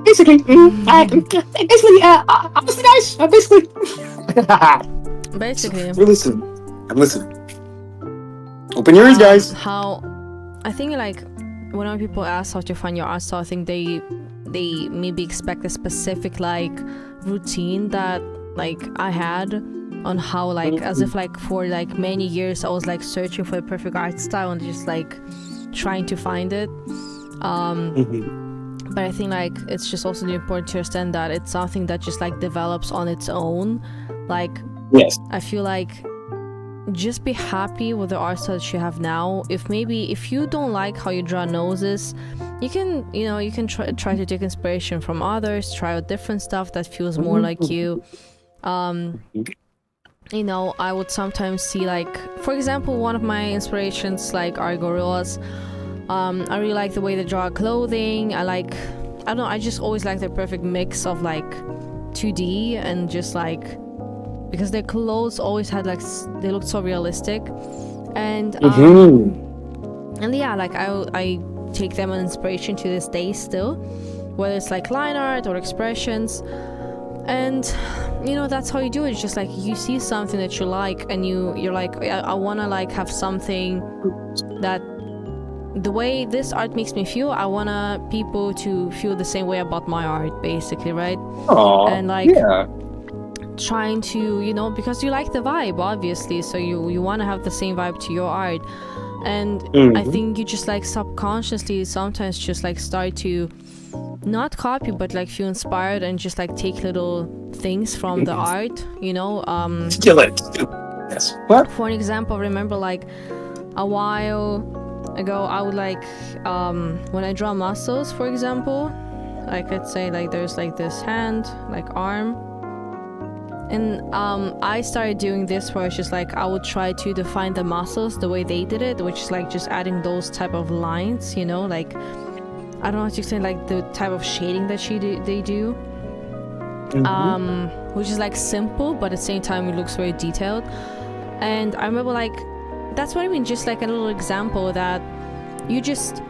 basically. honestly, guys, basically. Basically, We're listening. I'm listening. Open your ears, guys. how I think like whenever people ask how to find your art style, I think they maybe expect a specific like routine that like I had on how like as if like for like many years I was like searching for the perfect art style and just like trying to find it. But I think like it's just also important to understand that it's something that just like develops on its own. Like Yes. I feel like just be happy with the art style that you have now. If you don't like how you draw noses, you can try to take inspiration from others, try out different stuff that feels more like you. I would sometimes see like, for example, one of my inspirations like are gorillas. I really like the way they draw clothing. I don't know, I just always like the perfect mix of like 2D and just like, because their clothes always had like they looked so realistic, and yeah, like I take them as inspiration to this day still, whether it's like line art or expressions. And that's how you do it. It's just like you see something that you like and you're like, I want to like have something that the way this art makes me feel, I want people to feel the same way about my art, basically, right? Aww, and like yeah. trying to because you like the vibe, obviously, so you want to have the same vibe to your art. And I think you just like subconsciously sometimes just like start to not copy but like feel inspired and just like take little things from the art, Steal it. Yes. What? For an example, remember like a while ago I would like when I draw muscles, for example, like let's say like there's like this hand, like arm, and I started doing this where it's just like I would try to define the muscles the way they did it, which is like just adding those type of lines, like I don't know how to explain, like the type of shading that they do, which is like simple but at the same time it looks very detailed. And I remember like that's what I mean, just like a little example that you just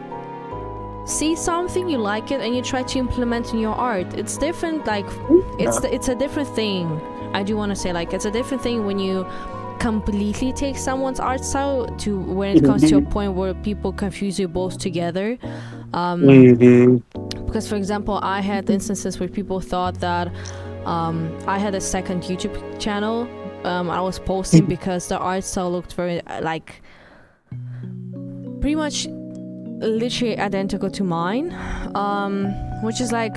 see something, you like it, and you try to implement in your art. It's different, like it's a different thing. I do want to say like it's a different thing when you completely take someone's art style to when it comes to a point where people confuse you both together. Because for example, I had instances where people thought that I had a second YouTube channel I was posting because the art style looked very like pretty much literally identical to mine, which is like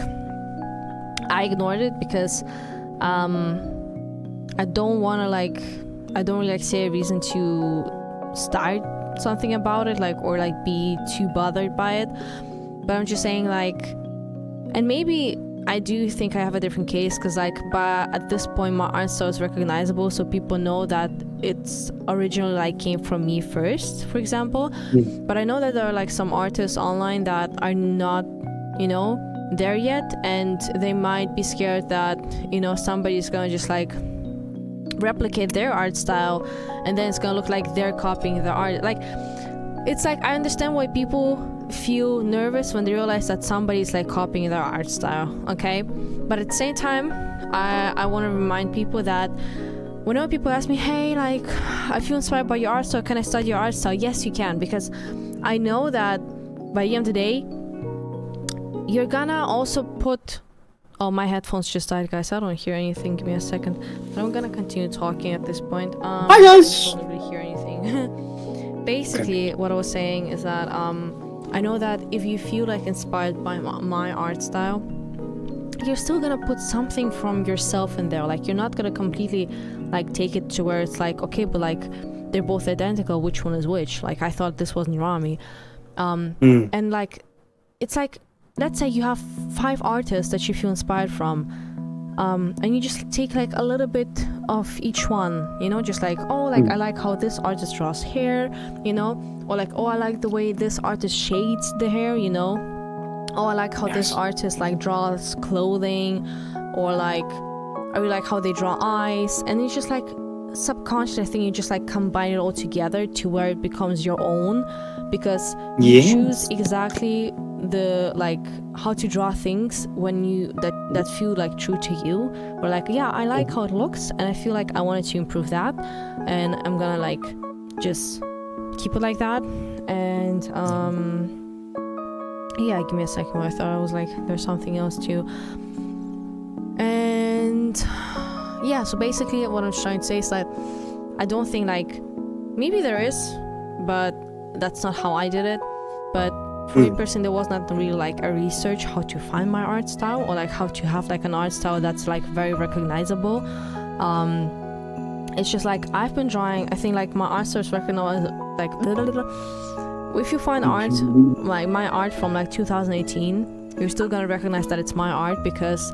I ignored it because I don't really like see a reason to start something about it, like, or like be too bothered by it. But I'm just saying like, and maybe I do think I have a different case because like, but at this point my art style is recognizable, so people know that it's originally like came from me first, for example. But I know that there are like some artists online that are not there yet, and they might be scared that somebody's gonna just like replicate their art style and then it's gonna look like they're copying the art. Like, it's like I understand why people feel nervous when they realize that somebody's like copying their art style, okay? But at the same time, I want to remind people that whenever people ask me, hey, like, I feel inspired by your art style, can I study your art style? Yes, you can, because I know that by the end of the day, you're gonna also put... Oh, my headphones just died, guys. I don't hear anything. Give me a second. But I'm gonna continue talking at this point. Hi, guys! I don't really hear anything. Basically, what I was saying is that I know that if you feel like inspired by my art style, you're still gonna put something from yourself in there. Like, you're not gonna completely like take it to where it's like, okay, but like they're both identical, which one is which? Like, I thought this wasn't Rami. And like, it's like let's say you have 5 artists that you feel inspired from, and you just take like a little bit of each one, you know, just like, oh, like I like how this artist draws hair, you know, or like, oh, I like the way this artist shades the hair, you know, oh, I like how this artist like draws clothing, or like I really like how they draw eyes. And it's just like subconscious, I think you just like combine it all together to where it becomes your own, because you choose exactly the like how to draw things when you that feel like true to you, or like, yeah, I like how it looks and I feel like I wanted to improve that, and I'm gonna like just keep it like that. And yeah, give me a second. I thought I was like, there's something else too. And yeah, so basically what I'm trying to say is that I don't think like, maybe there is, but that's not how I did it. But for me personally, there was not really like a research how to find my art style, or like how to have like an art style that's like very recognizable. It's just like I've been drawing, I think like my art style is recognized like if you find art like my art from like 2018, you're still gonna recognize that it's my art, because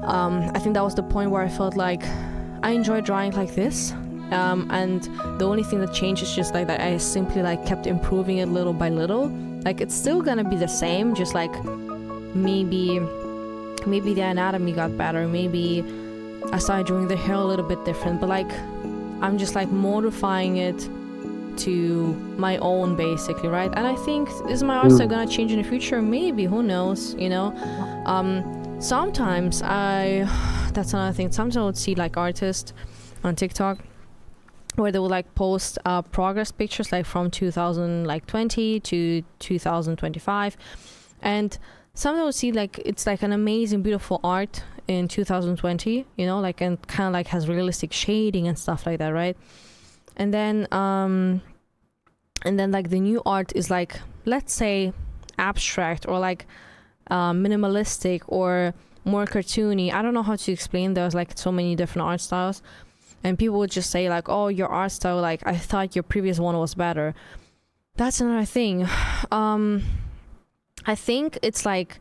I think that was the point where I felt like I enjoy drawing like this, and the only thing that changed is just like that I simply like kept improving it little by little. Like it's still gonna be the same, just like maybe the anatomy got better, maybe I started drawing the hair a little bit different, but like I'm just like modifying it to my own, basically, right? And I think, is my art style gonna change in the future? Maybe, who knows, you know? Sometimes that's another thing, sometimes I would see like artists on TikTok where they would like post progress pictures like from 2020 to 2025, and sometimes I would see like it's like an amazing beautiful art in 2020, you know, like, and kind of like has realistic shading and stuff like that, right? And then like the new art is like, let's say abstract, or like minimalistic, or more cartoony. I don't know how to explain, there's like so many different art styles, and people would just say like, oh, your art style, like I thought your previous one was better. That's another thing. I think it's like,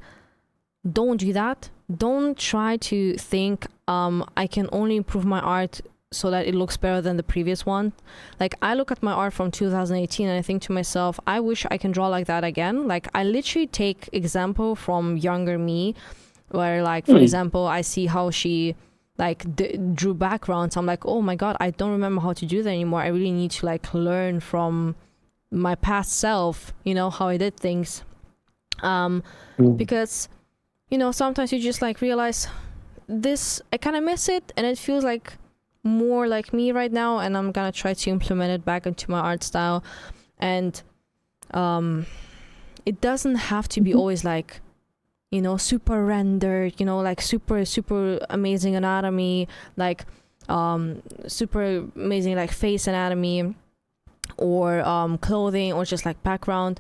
don't do that. Don't try to think I can only improve my art so that it looks better than the previous one. Like I look at my art from 2018 and I think to myself, I wish I can draw like that again. Like I literally take example from younger me, where like, for example, I see how she like drew backgrounds. I'm like, oh my god, I don't remember how to do that anymore. I really need to like learn from my past self, you know, how I did things. Because, you know, sometimes you just like realize this, I kind of miss it, and it feels like more like me right now, and I'm gonna try to implement it back into my art style. And it doesn't have to be always like, you know, super rendered, you know, like super amazing anatomy, like super amazing like face anatomy, or clothing, or just like background.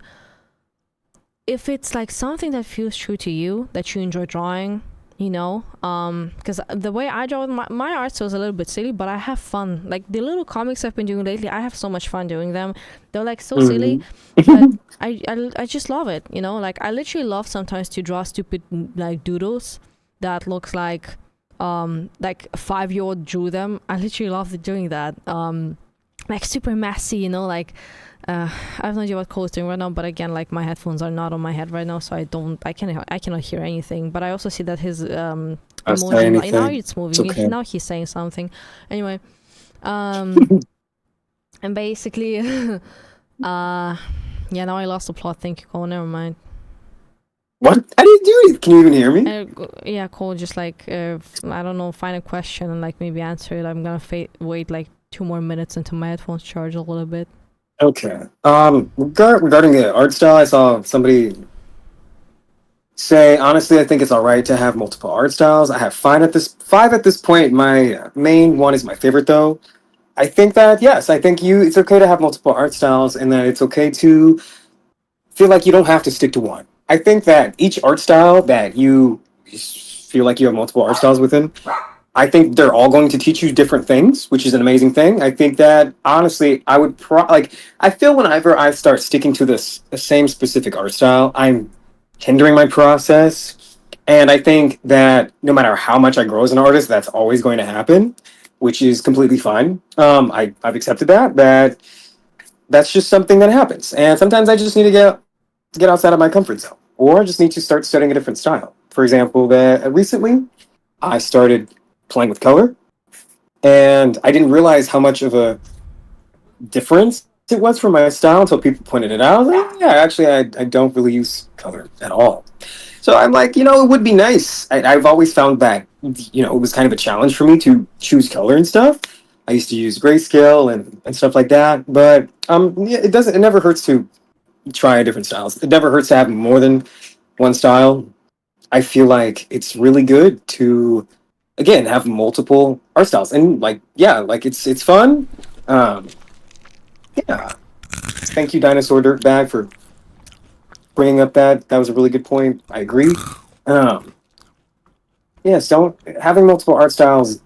If it's like something that feels true to you, that you enjoy drawing, you know, because the way I draw my art style is a little bit silly, but I have fun. Like the little comics I've been doing lately, I have so much fun doing them. They're like so silly, but I just love it, you know. Like I literally love sometimes to draw stupid like doodles that looks like a 5-year-old drew them. I literally love doing that. Like super messy, you know, like I have no idea what Cole's doing right now, but again, like my headphones are not on my head right now, so I cannot hear anything. But I also see that his emoji, now it's moving. Okay. Now he's saying something. Anyway, and basically, yeah, now I lost the plot. Thank you, Cole. Never mind. What? I didn't do it. Can you even hear me? Yeah, Cole, just like I don't know, find a question and like maybe answer it. I'm gonna wait like 2 more minutes until my headphones charge a little bit. Okay. Regarding the art style, I saw somebody say, honestly, I think it's all right to have multiple art styles. I have 5 at this point. My main one is my favorite, though. I think that, yes, I think it's okay to have multiple art styles, and that it's okay to feel like you don't have to stick to one. I think that each art style that you feel like you have multiple art styles within, I think they're all going to teach you different things, which is an amazing thing. I think that, honestly, I would I feel whenever I start sticking to the same specific art style, I'm hindering my process. And I think that no matter how much I grow as an artist, that's always going to happen, which is completely fine. I've accepted that that's just something that happens. And sometimes I just need to get outside of my comfort zone, or I just need to start studying a different style. For example, that recently I started playing with color, and I didn't realize how much of a difference it was from my style until people pointed it out. I was like, "Oh, yeah, actually, I don't really use color at all." So I'm like, it would be nice. I've always found that, it was kind of a challenge for me to choose color and stuff. I used to use grayscale and stuff like that, but yeah, it never hurts to try different styles. It never hurts to have more than one style. I feel like it's really good to, again, have multiple art styles, and like, yeah, like it's fun. Um, yeah, thank you, Dinosaur Dirtbag, for bringing up that was a really good point. I agree. Um, yes, don't having multiple art styles.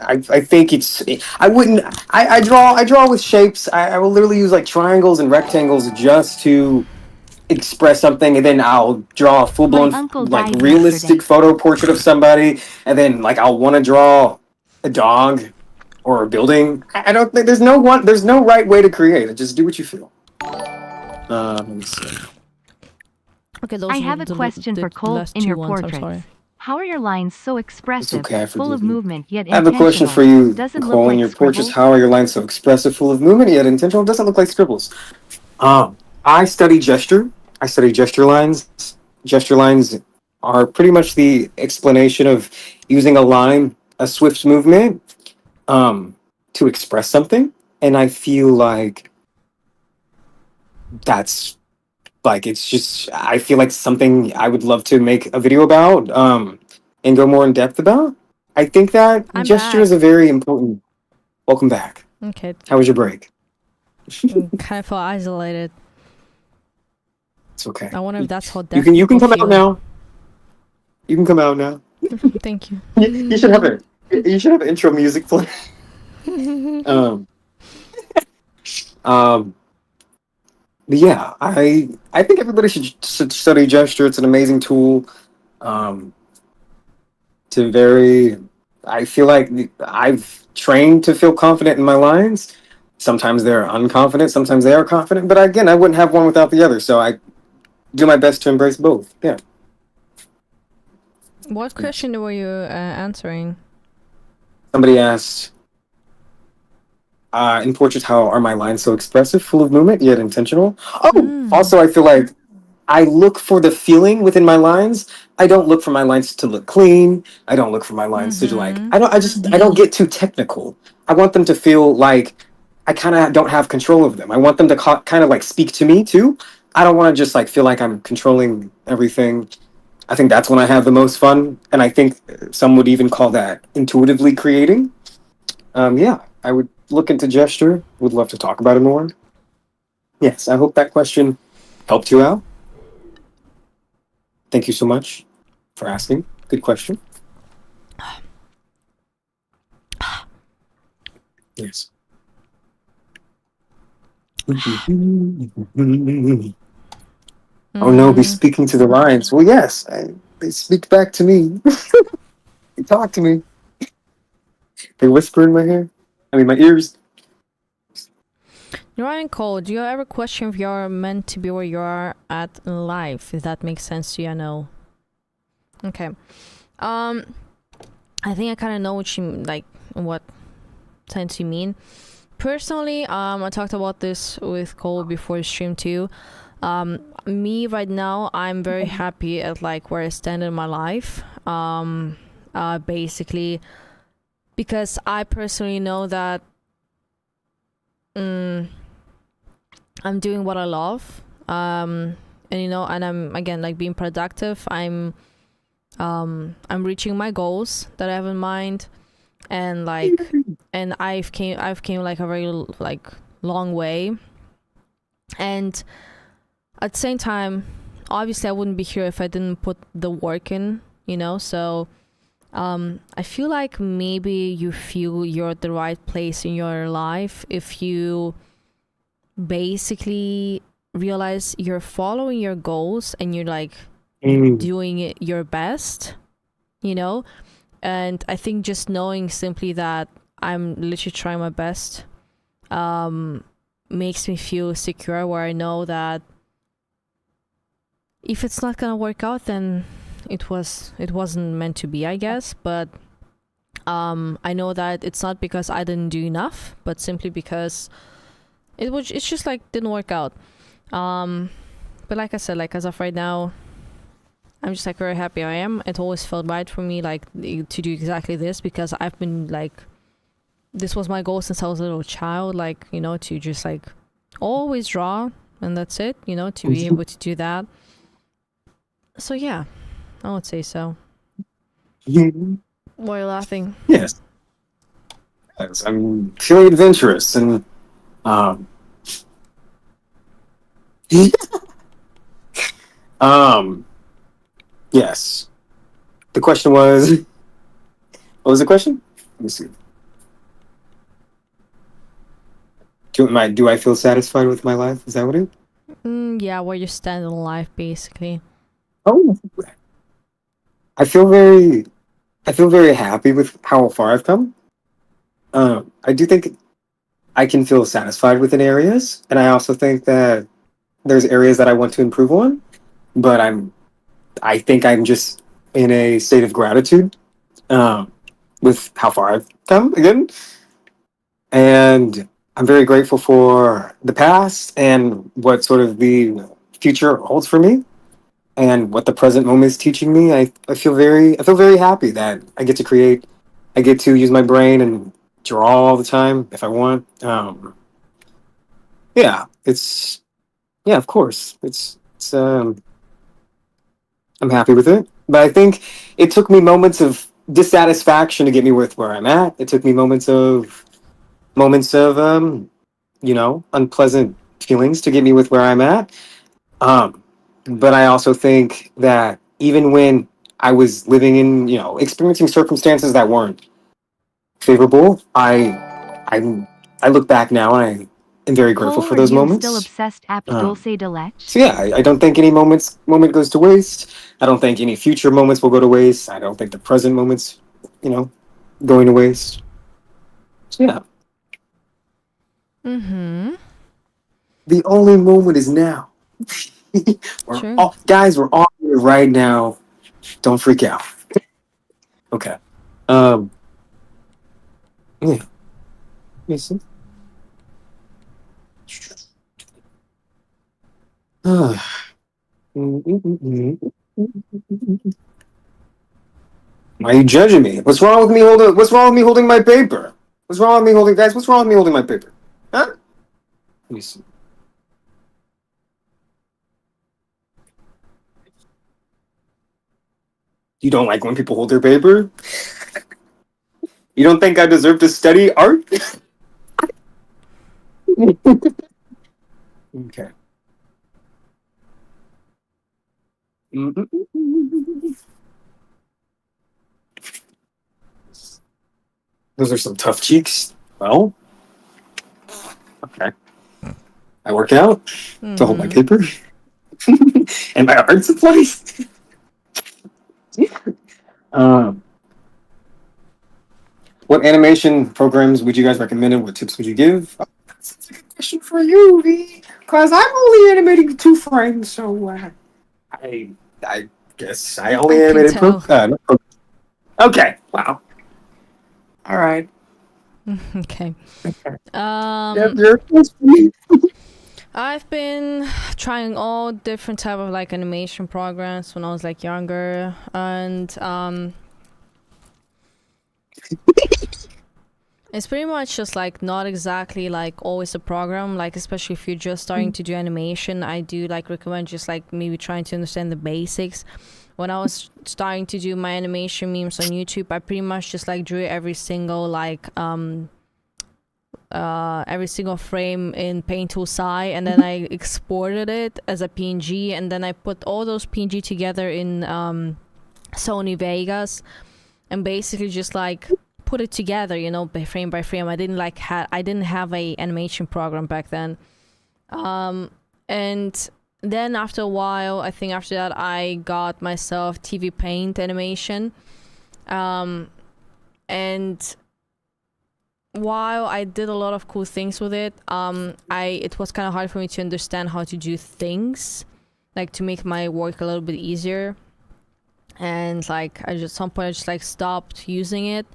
I think it's I wouldn't I draw with shapes. I will literally use like triangles and rectangles just to express something, and then I'll draw a full My blown uncle like died realistic yesterday. photo portrait of somebody, and then like I'll want to draw a dog or a building. I don't think there's no right way to create it. Just do what you feel. Let me see. Okay, those I were have a question for the Cole last in two your ones. I'm portraits. sorry. How are your lines so It's expressive, okay, I full of forgive you. movement yet I have a question intentional? for you, Doesn't look Cole. In like your portraits, scribbles? how are your lines so expressive, full of movement, yet intentional? It doesn't look like scribbles. I study gesture. I study gesture lines. Gesture lines are pretty much the explanation of using a line, a swift movement, um, to express something. And I feel like that's like it's just I feel like something I would love to make a video about, and go more in depth about. I think that I'm gesture is back. a very important. Welcome back. Okay, How was your break? kind of feel isolated. It's okay. I wonder if that's how You deaf can people come out feel. now. You can come out now. Thank you. You should have it. You should have intro music play. Um, um, but yeah, I think everybody should study gesture. It's an amazing tool. Um, to very, I feel like I've trained to feel confident in my lines. Sometimes they're unconfident. Sometimes they are confident. But again, I wouldn't have one without the other. So I do my best to embrace both. Yeah. What Yes. question were you answering? Somebody asked, in portraits, how are my lines so expressive, full of movement, yet intentional? Oh, Hmm. also, I feel like I look for the feeling within my lines. I don't look for my lines to look clean. I don't look for my lines to like. Mm-hmm. I don't get too technical. I want them to feel like I kind of don't have control of them. I want them to kind of like speak to me too. I don't want to just like feel like I'm controlling everything. I think that's when I have the most fun, and I think some would even call that intuitively creating. Yeah, I would look into gesture. Would love to talk about it more. Yes, I hope that question helped you out. Thank you so much for asking. Good question. Yes. Oh no, be Mm. speaking to the lions. Well, yes, they speak back to me. They talk to me. They whisper in my hair. I mean, my ears. Ryan Cole, do you ever question if you're meant to be where you are at in life? If that makes sense to you, I know. Okay. I think I kind of know what you like. What sense you mean? Personally, I talked about this with Cole before the stream too. Me right now, I'm very happy at like where I stand in my life. Basically, because I personally know that I'm doing what I love. And and I'm again like being productive. I'm reaching my goals that I have in mind, and like, and I've came like a very like long way, and at the same time, obviously I wouldn't be here if I didn't put the work in, so I feel like maybe you feel you're at the right place in your life if you basically realize you're following your goals and you're like Mm. doing it your best, you know. And I think just knowing simply that I'm literally trying my best makes me feel secure, where I know that if it's not gonna work out, then it wasn't meant to be, I guess. But I know that it's not because I didn't do enough, but simply because it's just like didn't work out. But like I said, like as of right now, I'm just like very happy I am. It always felt right for me like to do exactly this, because I've been like, this was my goal since I was a little child, like, you know, to just like always draw, and that's it, you know, to be able to do that. So yeah, I would say so. Why are you laughing? Yes. Yes, I'm feeling adventurous and um um yes. The question was, what was the question? Let me see. Do I feel satisfied with my life? Is that what it? Yeah, where you stand in life, basically. Oh, I feel very I feel very happy with how far I've come. I do think I can feel satisfied within areas, and I also think that there's areas that I want to improve on. But I think I'm just in a state of gratitude um, with how far I've come again, and I'm very grateful for the past and what sort of the future holds for me, and what the present moment is teaching me. I feel very happy that I get to create. I get to use my brain and draw all the time if I want. Yeah, it's yeah, of course. It's I'm happy with it. But I think it took me moments of dissatisfaction to get me with where I'm at. It took me moments of you know, unpleasant feelings to get me with where I'm at. Um, but I also think that even when I was living in, you know, experiencing circumstances that weren't favorable, I I look back now and I am very grateful Cole, for are those you still moments. obsessed apt Um, dulce de leche? so yeah, I don't think any moment goes to waste. I don't think any future moments will go to waste. I don't think the present moments, you know, going to waste. So yeah, Mm-hmm. the only moment is now. True. We're all here right now. Don't freak out. Okay. Um. Yeah. Let me see. Why are you judging me? What's wrong with me holding? What's wrong with me holding my paper? What's wrong with me holding, guys? What's wrong with me holding my paper? Huh? Let me see. You don't like when people hold their paper? You don't think I deserve to study art? Okay. Those are some tough cheeks. Well, okay. I work out to hold my Mm-hmm. paper and my art supplies. um, what animation programs would you guys recommend and what tips would you give? That's a good question for you, V. Because I'm only animating 2 frames, so I I guess I only I can animated tell. not pro- Okay, wow. All right. Okay. Okay. Yep, Um, you're close to me. I've been trying all different type of like animation programs when I was like younger, and it's pretty much just like not exactly like always a program, like especially if you're just starting to do animation. I do like recommend just like maybe trying to understand the basics. When I was starting to do my animation memes on YouTube, I pretty much just like drew every single like every single frame in Paint Tool Sai, and then I exported it as a PNG, and then I put all those PNG together in Sony Vegas, and basically just like put it together, you know, by frame. I didn't have a animation program back then. And then after a while, I think after that, I got myself TV Paint animation. And while I did a lot of cool things with it, it was kind of hard for me to understand how to do things, like to make my work a little bit easier. And like at some point I just like stopped using it.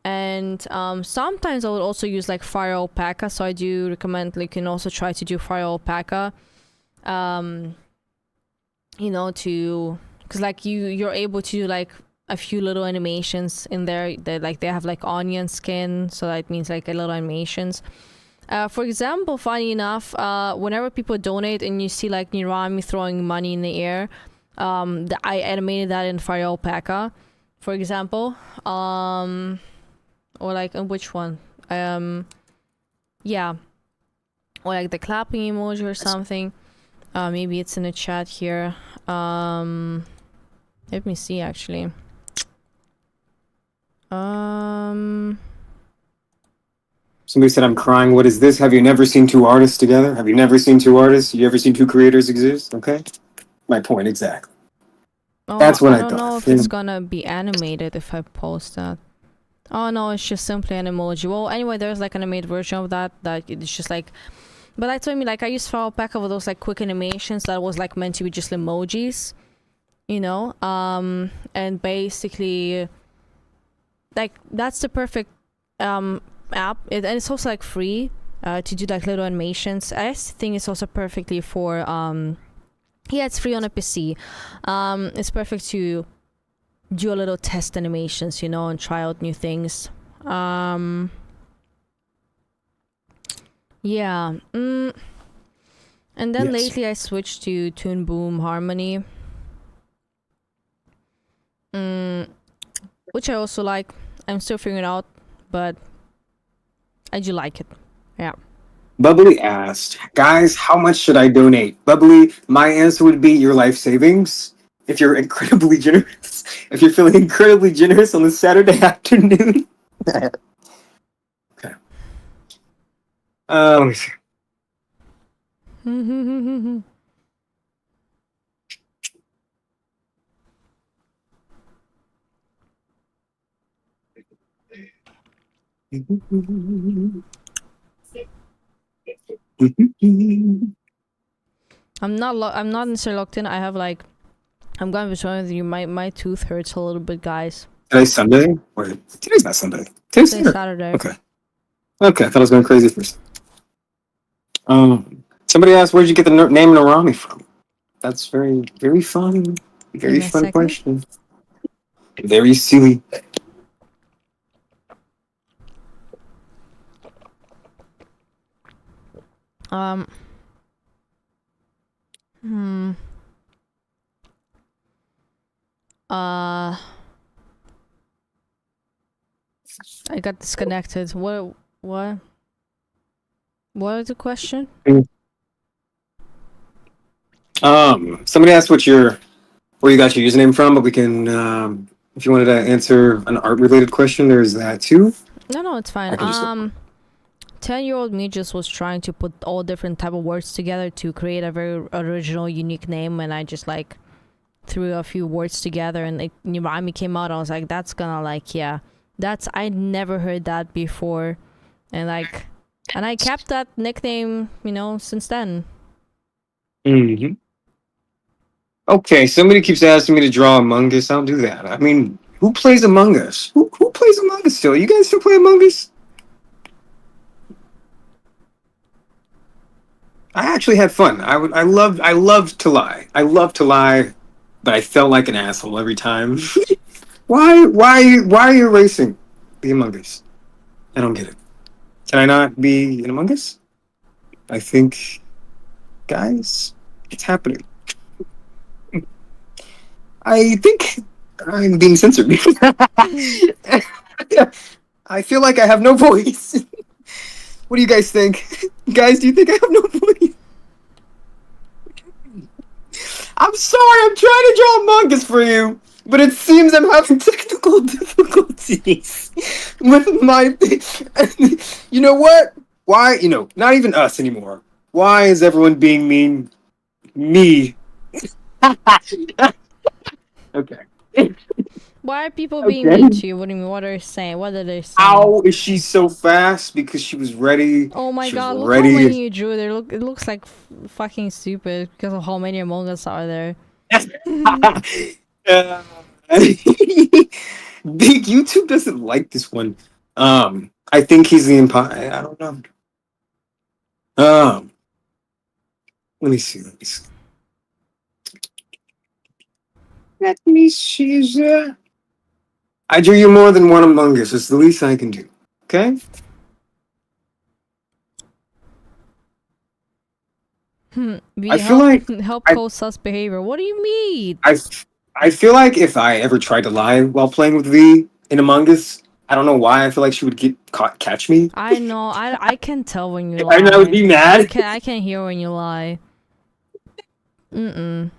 And sometimes I would also use like Fire Alpaca, so I do recommend like you can also try to do Fire Alpaca, you know, to because like you're able to do like a few little animations in there that like they have like onion skin, so that means like a little animations. For example, funny enough, whenever people donate and you see like Nirami throwing money in the air, I animated that in Fire Alpaca, for example. Or like which one? Yeah, or like the clapping emoji or something. Maybe it's in the chat here. Let me see actually. Somebody said, I'm crying. What is this? Have you never seen two artists together? Have you never seen two artists? You ever seen two creators exist? Okay. My point exactly. Oh, That's what I I don't know thought. if it's gonna be animated if I post that. Oh no, it's just simply an emoji. Well, anyway, there's like an animated version of that it's just like, but I told me like I used File Pack of those like quick animations that was like meant to be just emojis, you know, and basically, like that's the perfect app. And it's also like free to do like little animations. I think it's also perfectly for yeah, it's free on a PC. It's perfect to do a little test animations, you know, and try out new things. Yeah. And then lately I switched to Toon Boom Harmony. Which I also like. I'm still figuring it out, but I do like it. Yeah. Bubbly asked, guys, how much should I donate? Bubbly, my answer would be your life savings. If you're incredibly generous, if you're feeling incredibly generous on this Saturday afternoon. Okay. Let me see. I'm not necessarily locked in. I have like, I'm going to be showing you my tooth hurts a little bit, guys. Today's Sunday? Wait, today's not Sunday. Today's Saturday. Okay. Okay, I thought I was going crazy first. Somebody asked, where'd you get the name Narami from? That's very, very fun. Very fun question. Very silly. I got disconnected. What is the question? Somebody asked where you got your username from, but we can, if you wanted to answer an art-related question, there's that too. No, it's fine. 10-year-old me just was trying to put all different type of words together to create a very original, unique name, and I just like threw a few words together, and like Nirami came out. I was like, that's gonna like, yeah, that's I never heard that before, and like, and I kept that nickname, you know, since then. Mm-hmm. Okay, somebody keeps asking me to draw Among Us. I'll do that. I mean, who plays Among Us? Who plays Among Us still? You guys still play Among Us? I actually had fun. I loved to lie. I love to lie, but I felt like an asshole every time. Why are you erasing the Among Us? I don't get it. Can I not be in Among Us? I think, guys, it's happening. I think I'm being censored. I feel like I have no voice. What do you guys think? Guys, do you think I have no voice? I'm sorry, I'm trying to draw Among Us for you, but it seems I'm having technical difficulties with my... You know what? Why? You know, not even us anymore. Why is everyone being mean? Me. Okay. Why are people being Okay. mean to you? What do you mean? What are they saying? What are they saying? How is she so fast? Because she was ready. Oh my She was god, look how many ready. you drew there. Look, it looks like fucking stupid because of how many Among Us are there. Uh, Big YouTube doesn't like this one. I think he's the imposter. I don't know. Um, let me see. Let me see. Let me see. I drew you more than one Among Us. It's the least I can do. Okay. We I feel help like help I cause sus behavior. What do you mean? I I feel like if I ever tried to lie while playing with V in Among Us, I don't know why. I feel like she would get caught, catch me, I know. I can tell when you and I would lie. be mad. I can hear when you lie. Mm-mm.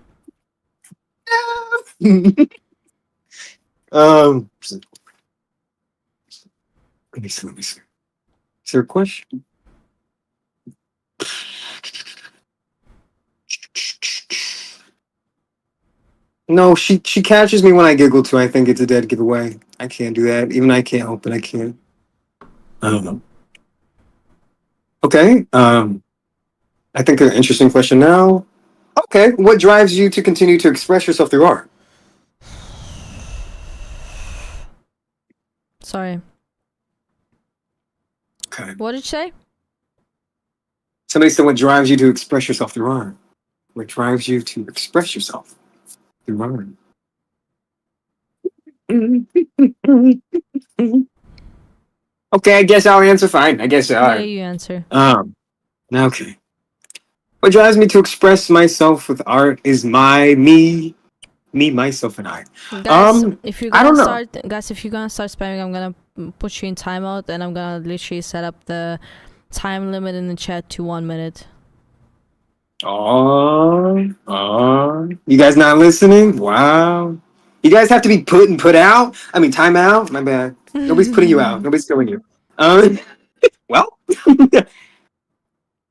Let me see. Let me see. Is there a question? No, she catches me when I giggle too. I think it's a dead giveaway. I can't do that. Even I can't help it. I can't. I don't know. Okay. I think an interesting question now. Okay, what drives you to continue to express yourself through art? Sorry. Okay. What did you say? Somebody said, what drives you to express yourself through art? What drives you to express yourself through art? Okay, I guess I'll answer fine. I guess Yeah, you answer. okay. What drives me to express myself with art is me, myself, and I. Guys, I don't know. if you're gonna start spamming, I'm gonna put you in timeout, and I'm gonna literally set up the time limit in the chat to 1 minute. You guys not listening? Wow. You guys have to be put out. I mean, time out. My bad. Nobody's putting you out. Nobody's killing you. Well,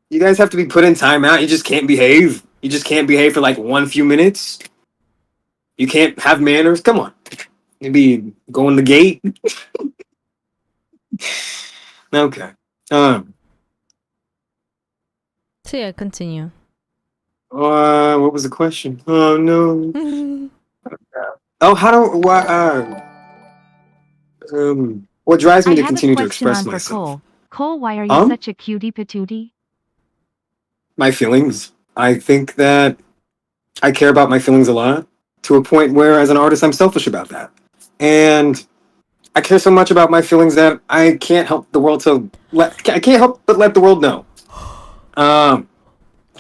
you guys have to be put in timeout. You just can't behave. You just can't behave for like one few minutes. You can't have manners. Come on. Maybe go in the gate. Okay. Um. So yeah, continue. What was the question? Oh no. Oh, how do what? What drives I me to have a continue to question express on for myself? Cole. Cole, why are you Um, such a cutie patootie? my feelings. I think that I care about my feelings a lot to a point where, as an artist, I'm selfish about that, and I care so much about my feelings that I can't help the world to let. I can't help but let the world know. Um,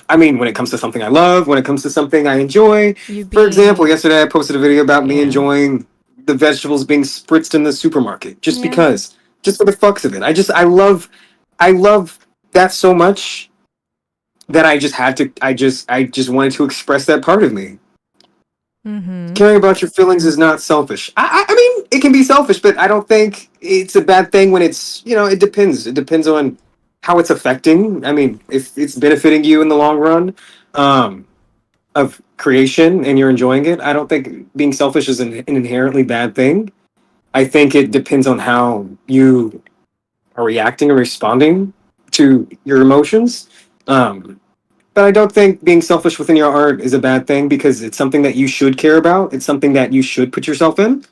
I mean, when it comes to something I love, when it comes to something I enjoy. You For example, being yesterday I posted a video about me yeah. enjoying the vegetables being spritzed in the supermarket, just Yeah. because, just for the fucks of it. I love that so much that I just had to. I just wanted to express that part of me. Mm-hmm. Caring about your feelings is not selfish. I mean, it can be selfish, but I don't think it's a bad thing when it's, it depends. It depends on how it's affecting. I mean, if it's benefiting you in the long run, um, of creation and you're enjoying it, I don't think being selfish is an inherently bad thing. I think it depends on how you are reacting and responding to your emotions. Um, but I don't think being selfish within your art is a bad thing because it's something that you should care about. It's something that you should put yourself in.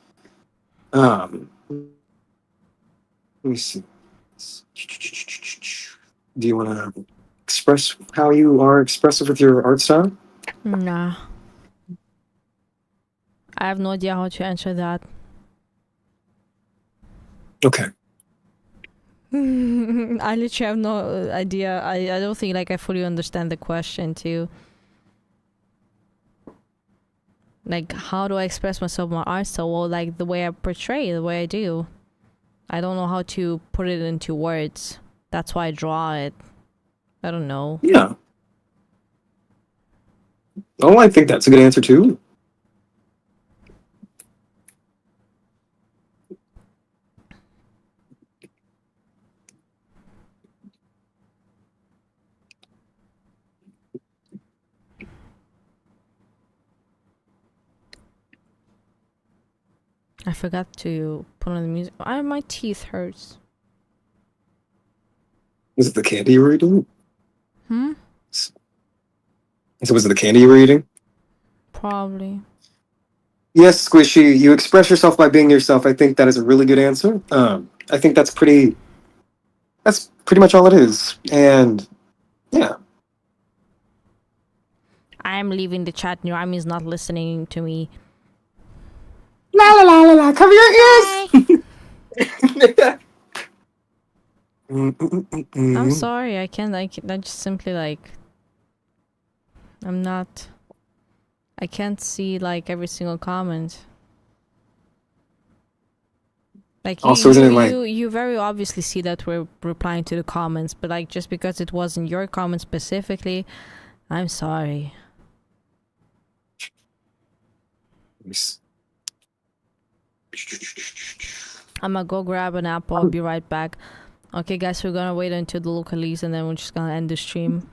Let me see. Do you want to express how you are expressive with your art style? Nah. I have no idea how to answer that. Okay. I literally have no idea. I don't think like I fully understand the question too. Like, how do I express myself in my art style? Well, like the way I portray, the way I do. I don't know how to put it into words. That's why I draw it. I don't know. Yeah. Oh, I think that's a good answer too. I forgot to put on the music. My teeth hurts. Was it the candy you were eating? Hmm? So was it the candy you were eating? Probably. Yes, Squishy. You express yourself by being yourself. I think that is a really good answer. I think that's pretty. That's pretty much all it is. And yeah, I'm leaving the chat. Nurami is not listening to me. la la la la la. Cover your ears. I'm sorry. I can't. I just simply like. I'm not. I can't see like every single comment. Like Also, isn't it like you very obviously see that we're replying to the comments, but like just because it wasn't your comment specifically, I'm sorry. I'm gonna go grab an apple. I'll be right back. Okay, guys, we're gonna wait until the look leaves and then we're just gonna end the stream.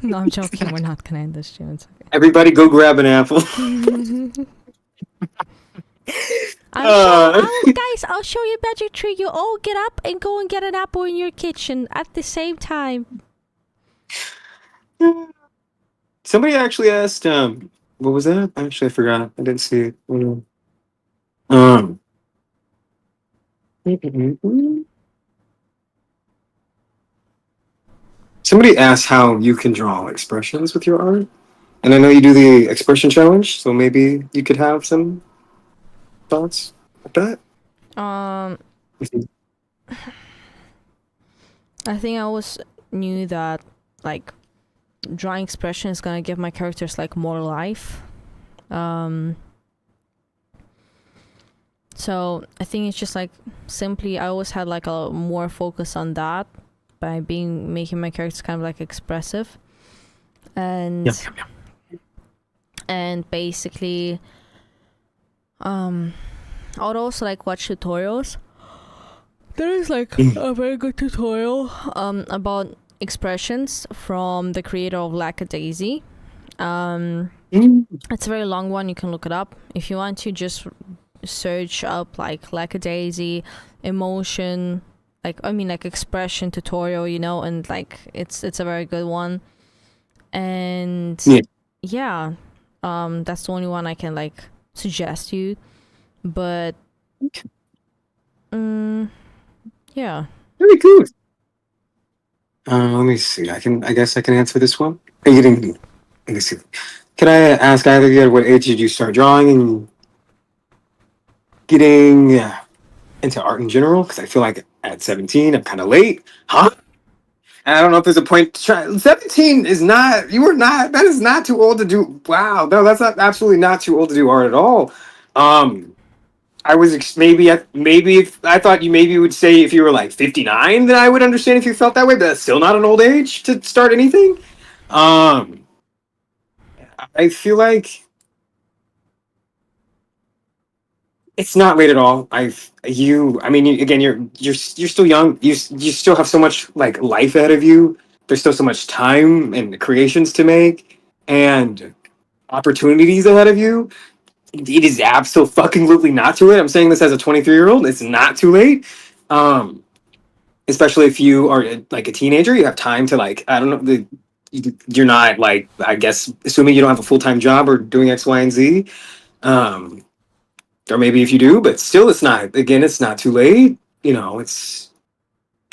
No, I'm joking. We're not gonna end the stream. It's okay. everybody go grab an apple? Guys, I'll show you a magic trick. You all get up and go and get an apple in your kitchen at the same time. Somebody actually asked, what was that? Actually, I forgot. I didn't see it. Oh, no. Somebody asked how you can draw expressions with your art. And I know you do the expression challenge, so maybe you could have some thoughts like that. I think I always knew that like drawing expression is gonna give my characters like more life. So I think it's just like simply I always had like a more focus on that by making my characters kind of like expressive. And and basically I would also like watch tutorials. There is like a very good tutorial about expressions from the creator of Lackadaisy. It's a very long one. You can look it up if you want to. Just search up like Lackadaisy emotion, like expression tutorial, and like it's a very good one. And yeah, that's the only one I can like suggest you. But yeah. Very good. Let me see. I guess I can answer this one. Let me see. Can I ask either of you at what age did you start drawing and getting into art in general? Because I feel like at 17, I'm kind of late. Huh? And I don't know if there's a point to try. 17 is not, that is not too old to do. Wow. No, that's not absolutely not too old to do art at all. I was maybe if I thought you maybe would say if you were like 59, then I would understand if you felt that way, but that's still not an old age to start anything. I feel like it's not late at all. Again, you're still young. You still have so much like life ahead of you. There's still so much time and creations to make and opportunities ahead of you. It is absolutely not too late. I'm saying this as a 23-year-old. It's not too late. Especially if you are like a teenager, you have time to like, I don't know, you're not like, I guess, assuming you don't have a full-time job or doing X, Y, and Z. Or maybe if you do, but still it's not too late. There's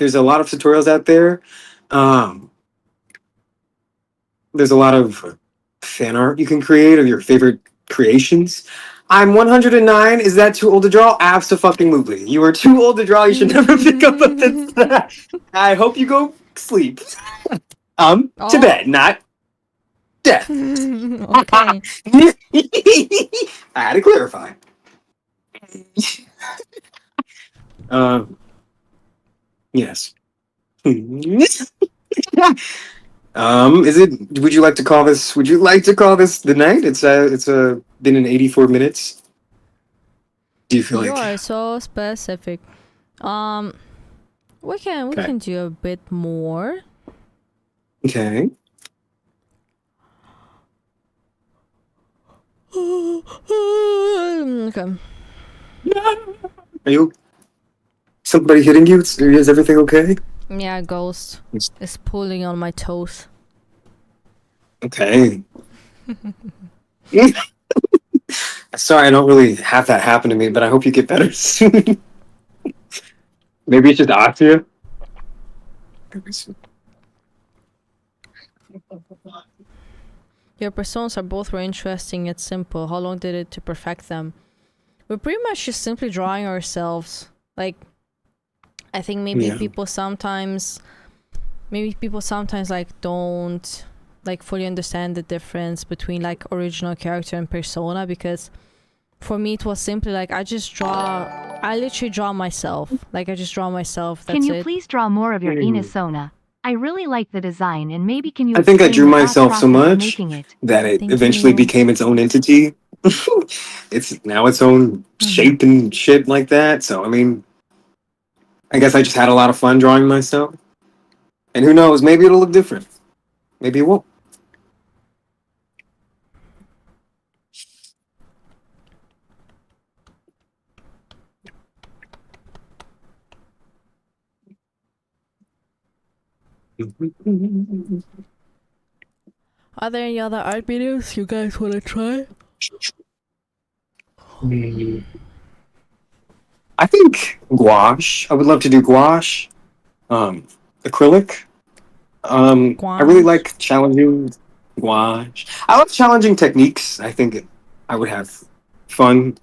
a lot of tutorials out there. There's a lot of fan art you can create of your favorite creations. I'm 109. Is that too old to draw? Absolutely. You are too old to draw. You should never pick up a pencil. I hope you go sleep. To bed, not death. Okay. I had to clarify. Yes. Would you like to call this the night? It's been in 84 minutes. Do you feel You like are so specific. We can do a bit more. okay? Okay. Are you somebody hitting you? Is everything okay? Yeah, ghost is pulling on my toes. Okay. Sorry, I don't really have that happen to me, but I hope you get better soon. Maybe it's just Austria. Your personas are both very interesting yet simple. How long did it to perfect them? We're pretty much just simply drawing ourselves. Like, I think maybe Yeah. people sometimes like don't like fully understand the difference between like original character and persona, because for me it was simply like I literally draw myself. Like I just draw myself. That's Can you it. please draw more of your Hmm. Inisona? I really like the design, and maybe can you I think I explain drew the thought myself so process of much making it? that it Thank eventually you. became its own entity. It's now its own shape and shit like that. So I mean, I guess I just had a lot of fun drawing myself. And who knows, maybe it'll look different. Maybe it won't. Are there any other art videos you guys want to try? I think gouache. I would love to do gouache. Acrylic. I really Gouache. like challenging gouache. I love challenging techniques. I think I would have fun.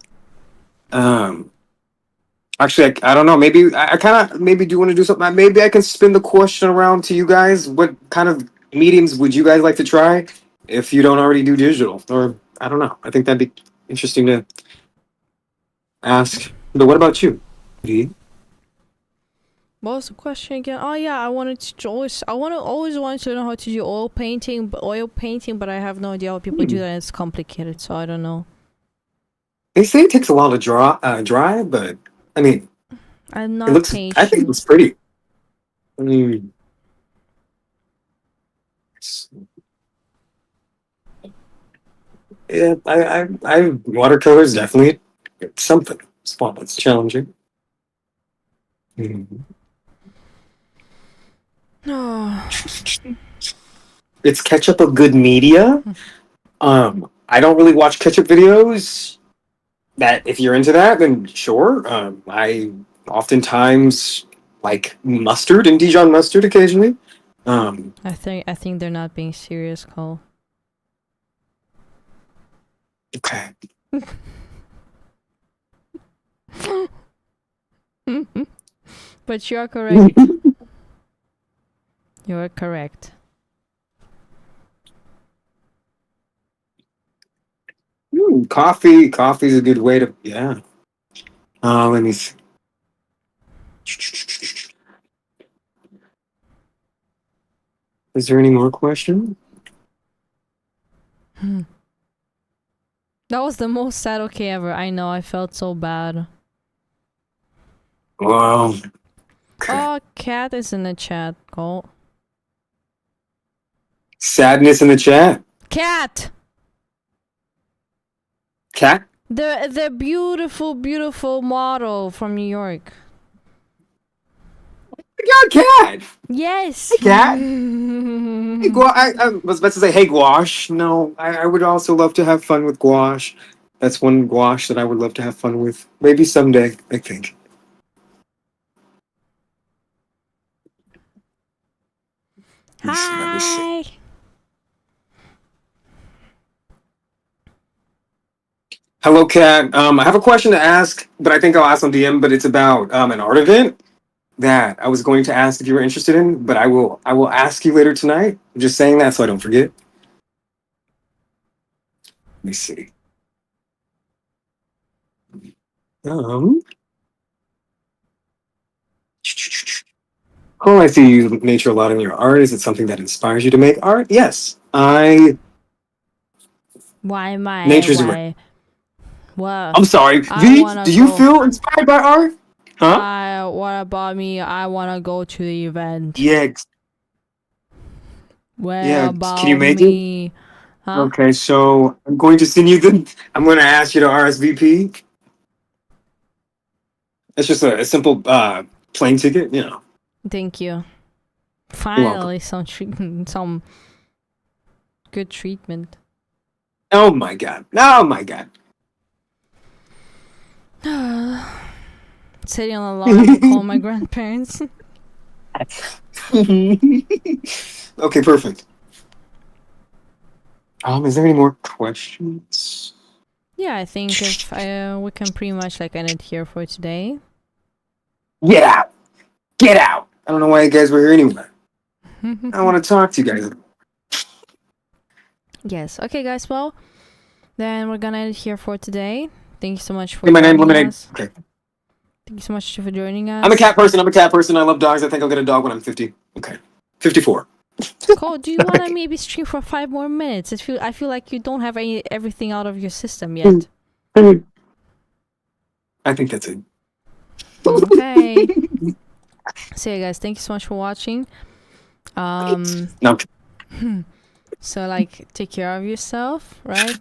Um, Actually, I don't know. Maybe I kind of maybe do want to do something. Maybe I can spin the question around to you guys. What kind of mediums would you guys like to try if you don't already do digital? Or I don't know. I think that'd be interesting to ask. But what about you? V? What was the question again? Oh yeah, always wanted to know how to do oil painting, but I have no idea how people do that. And it's complicated, so I don't know. They say it takes a while to dry, but I mean, I'm it not looks. I think it patient. looks pretty. I mean, yeah, watercolors definitely it's something. It's fun. It's challenging. Mhm. No. Is ketchup a good media? I don't really watch ketchup videos. That if you're into that, then sure. I oftentimes like mustard and Dijon mustard occasionally. Um, I think they're not being serious, Cole. okay. But you're correct. You're correct. Coffee. Coffee's a good way to yeah. Let me see. Is there any more questions? That was the most sad okay ever. I know, I felt so bad. Wow. Okay. Oh, cat is in the chat, Cole. Sadness in the chat. Cat! Cat. The beautiful, beautiful model from New York. I got cat. Yes! Hey, cat. Hey, I was about to say, hey, gouache. No, I would also love to have fun with gouache. That's one gouache that I would love to have fun with. Maybe someday, I think. Let me see. Hi! Hello, Kat. I have a question to ask, but I think I'll ask on DM. But it's about an art event that I was going to ask if you were interested in. But I will ask you later tonight. I'm just saying that so I don't forget. Let me see. Um. Oh, I see you nature a lot in your art. Is it something that inspires you to make art? Yes, I. Nature's a. Well, I'm sorry, I V. wanna Do you go. feel inspired by art? Huh? What about me? I wanna go to the event. Yeah. What Yeah. Can you about make it? me? Huh? Okay, so I'm going to send you the. I'm going to ask you to RSVP. It's just a simple plane ticket, you know. Thank you. You're Finally, some some good treatment. Oh my god. Oh my god. Setting an alarm to call my grandparents. Okay, perfect. Is there any more questions? Yeah, I think if we can pretty much like end it here for today. Get out! Get out! I don't know why you guys were here anyway. I want to talk to you guys. Yes. Okay, guys. Well, then we're gonna end it here for today. Thank you so much for Hey, my name joining Lemonade. us. Okay. Thank you so much for joining us. I'm a cat person. I love dogs. I think I'll get a dog when I'm 50. Okay. 54. Cole, do you want to maybe stream for 5 more minutes? I feel like you don't have everything out of your system yet. I think that's it. Okay. So yeah, guys, thank you so much for watching. No. So like, take care of yourself, right?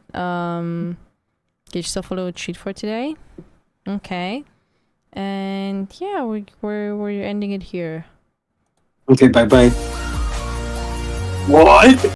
Get yourself a little treat for today. Okay. And yeah, we're ending it here. Okay, bye-bye. What?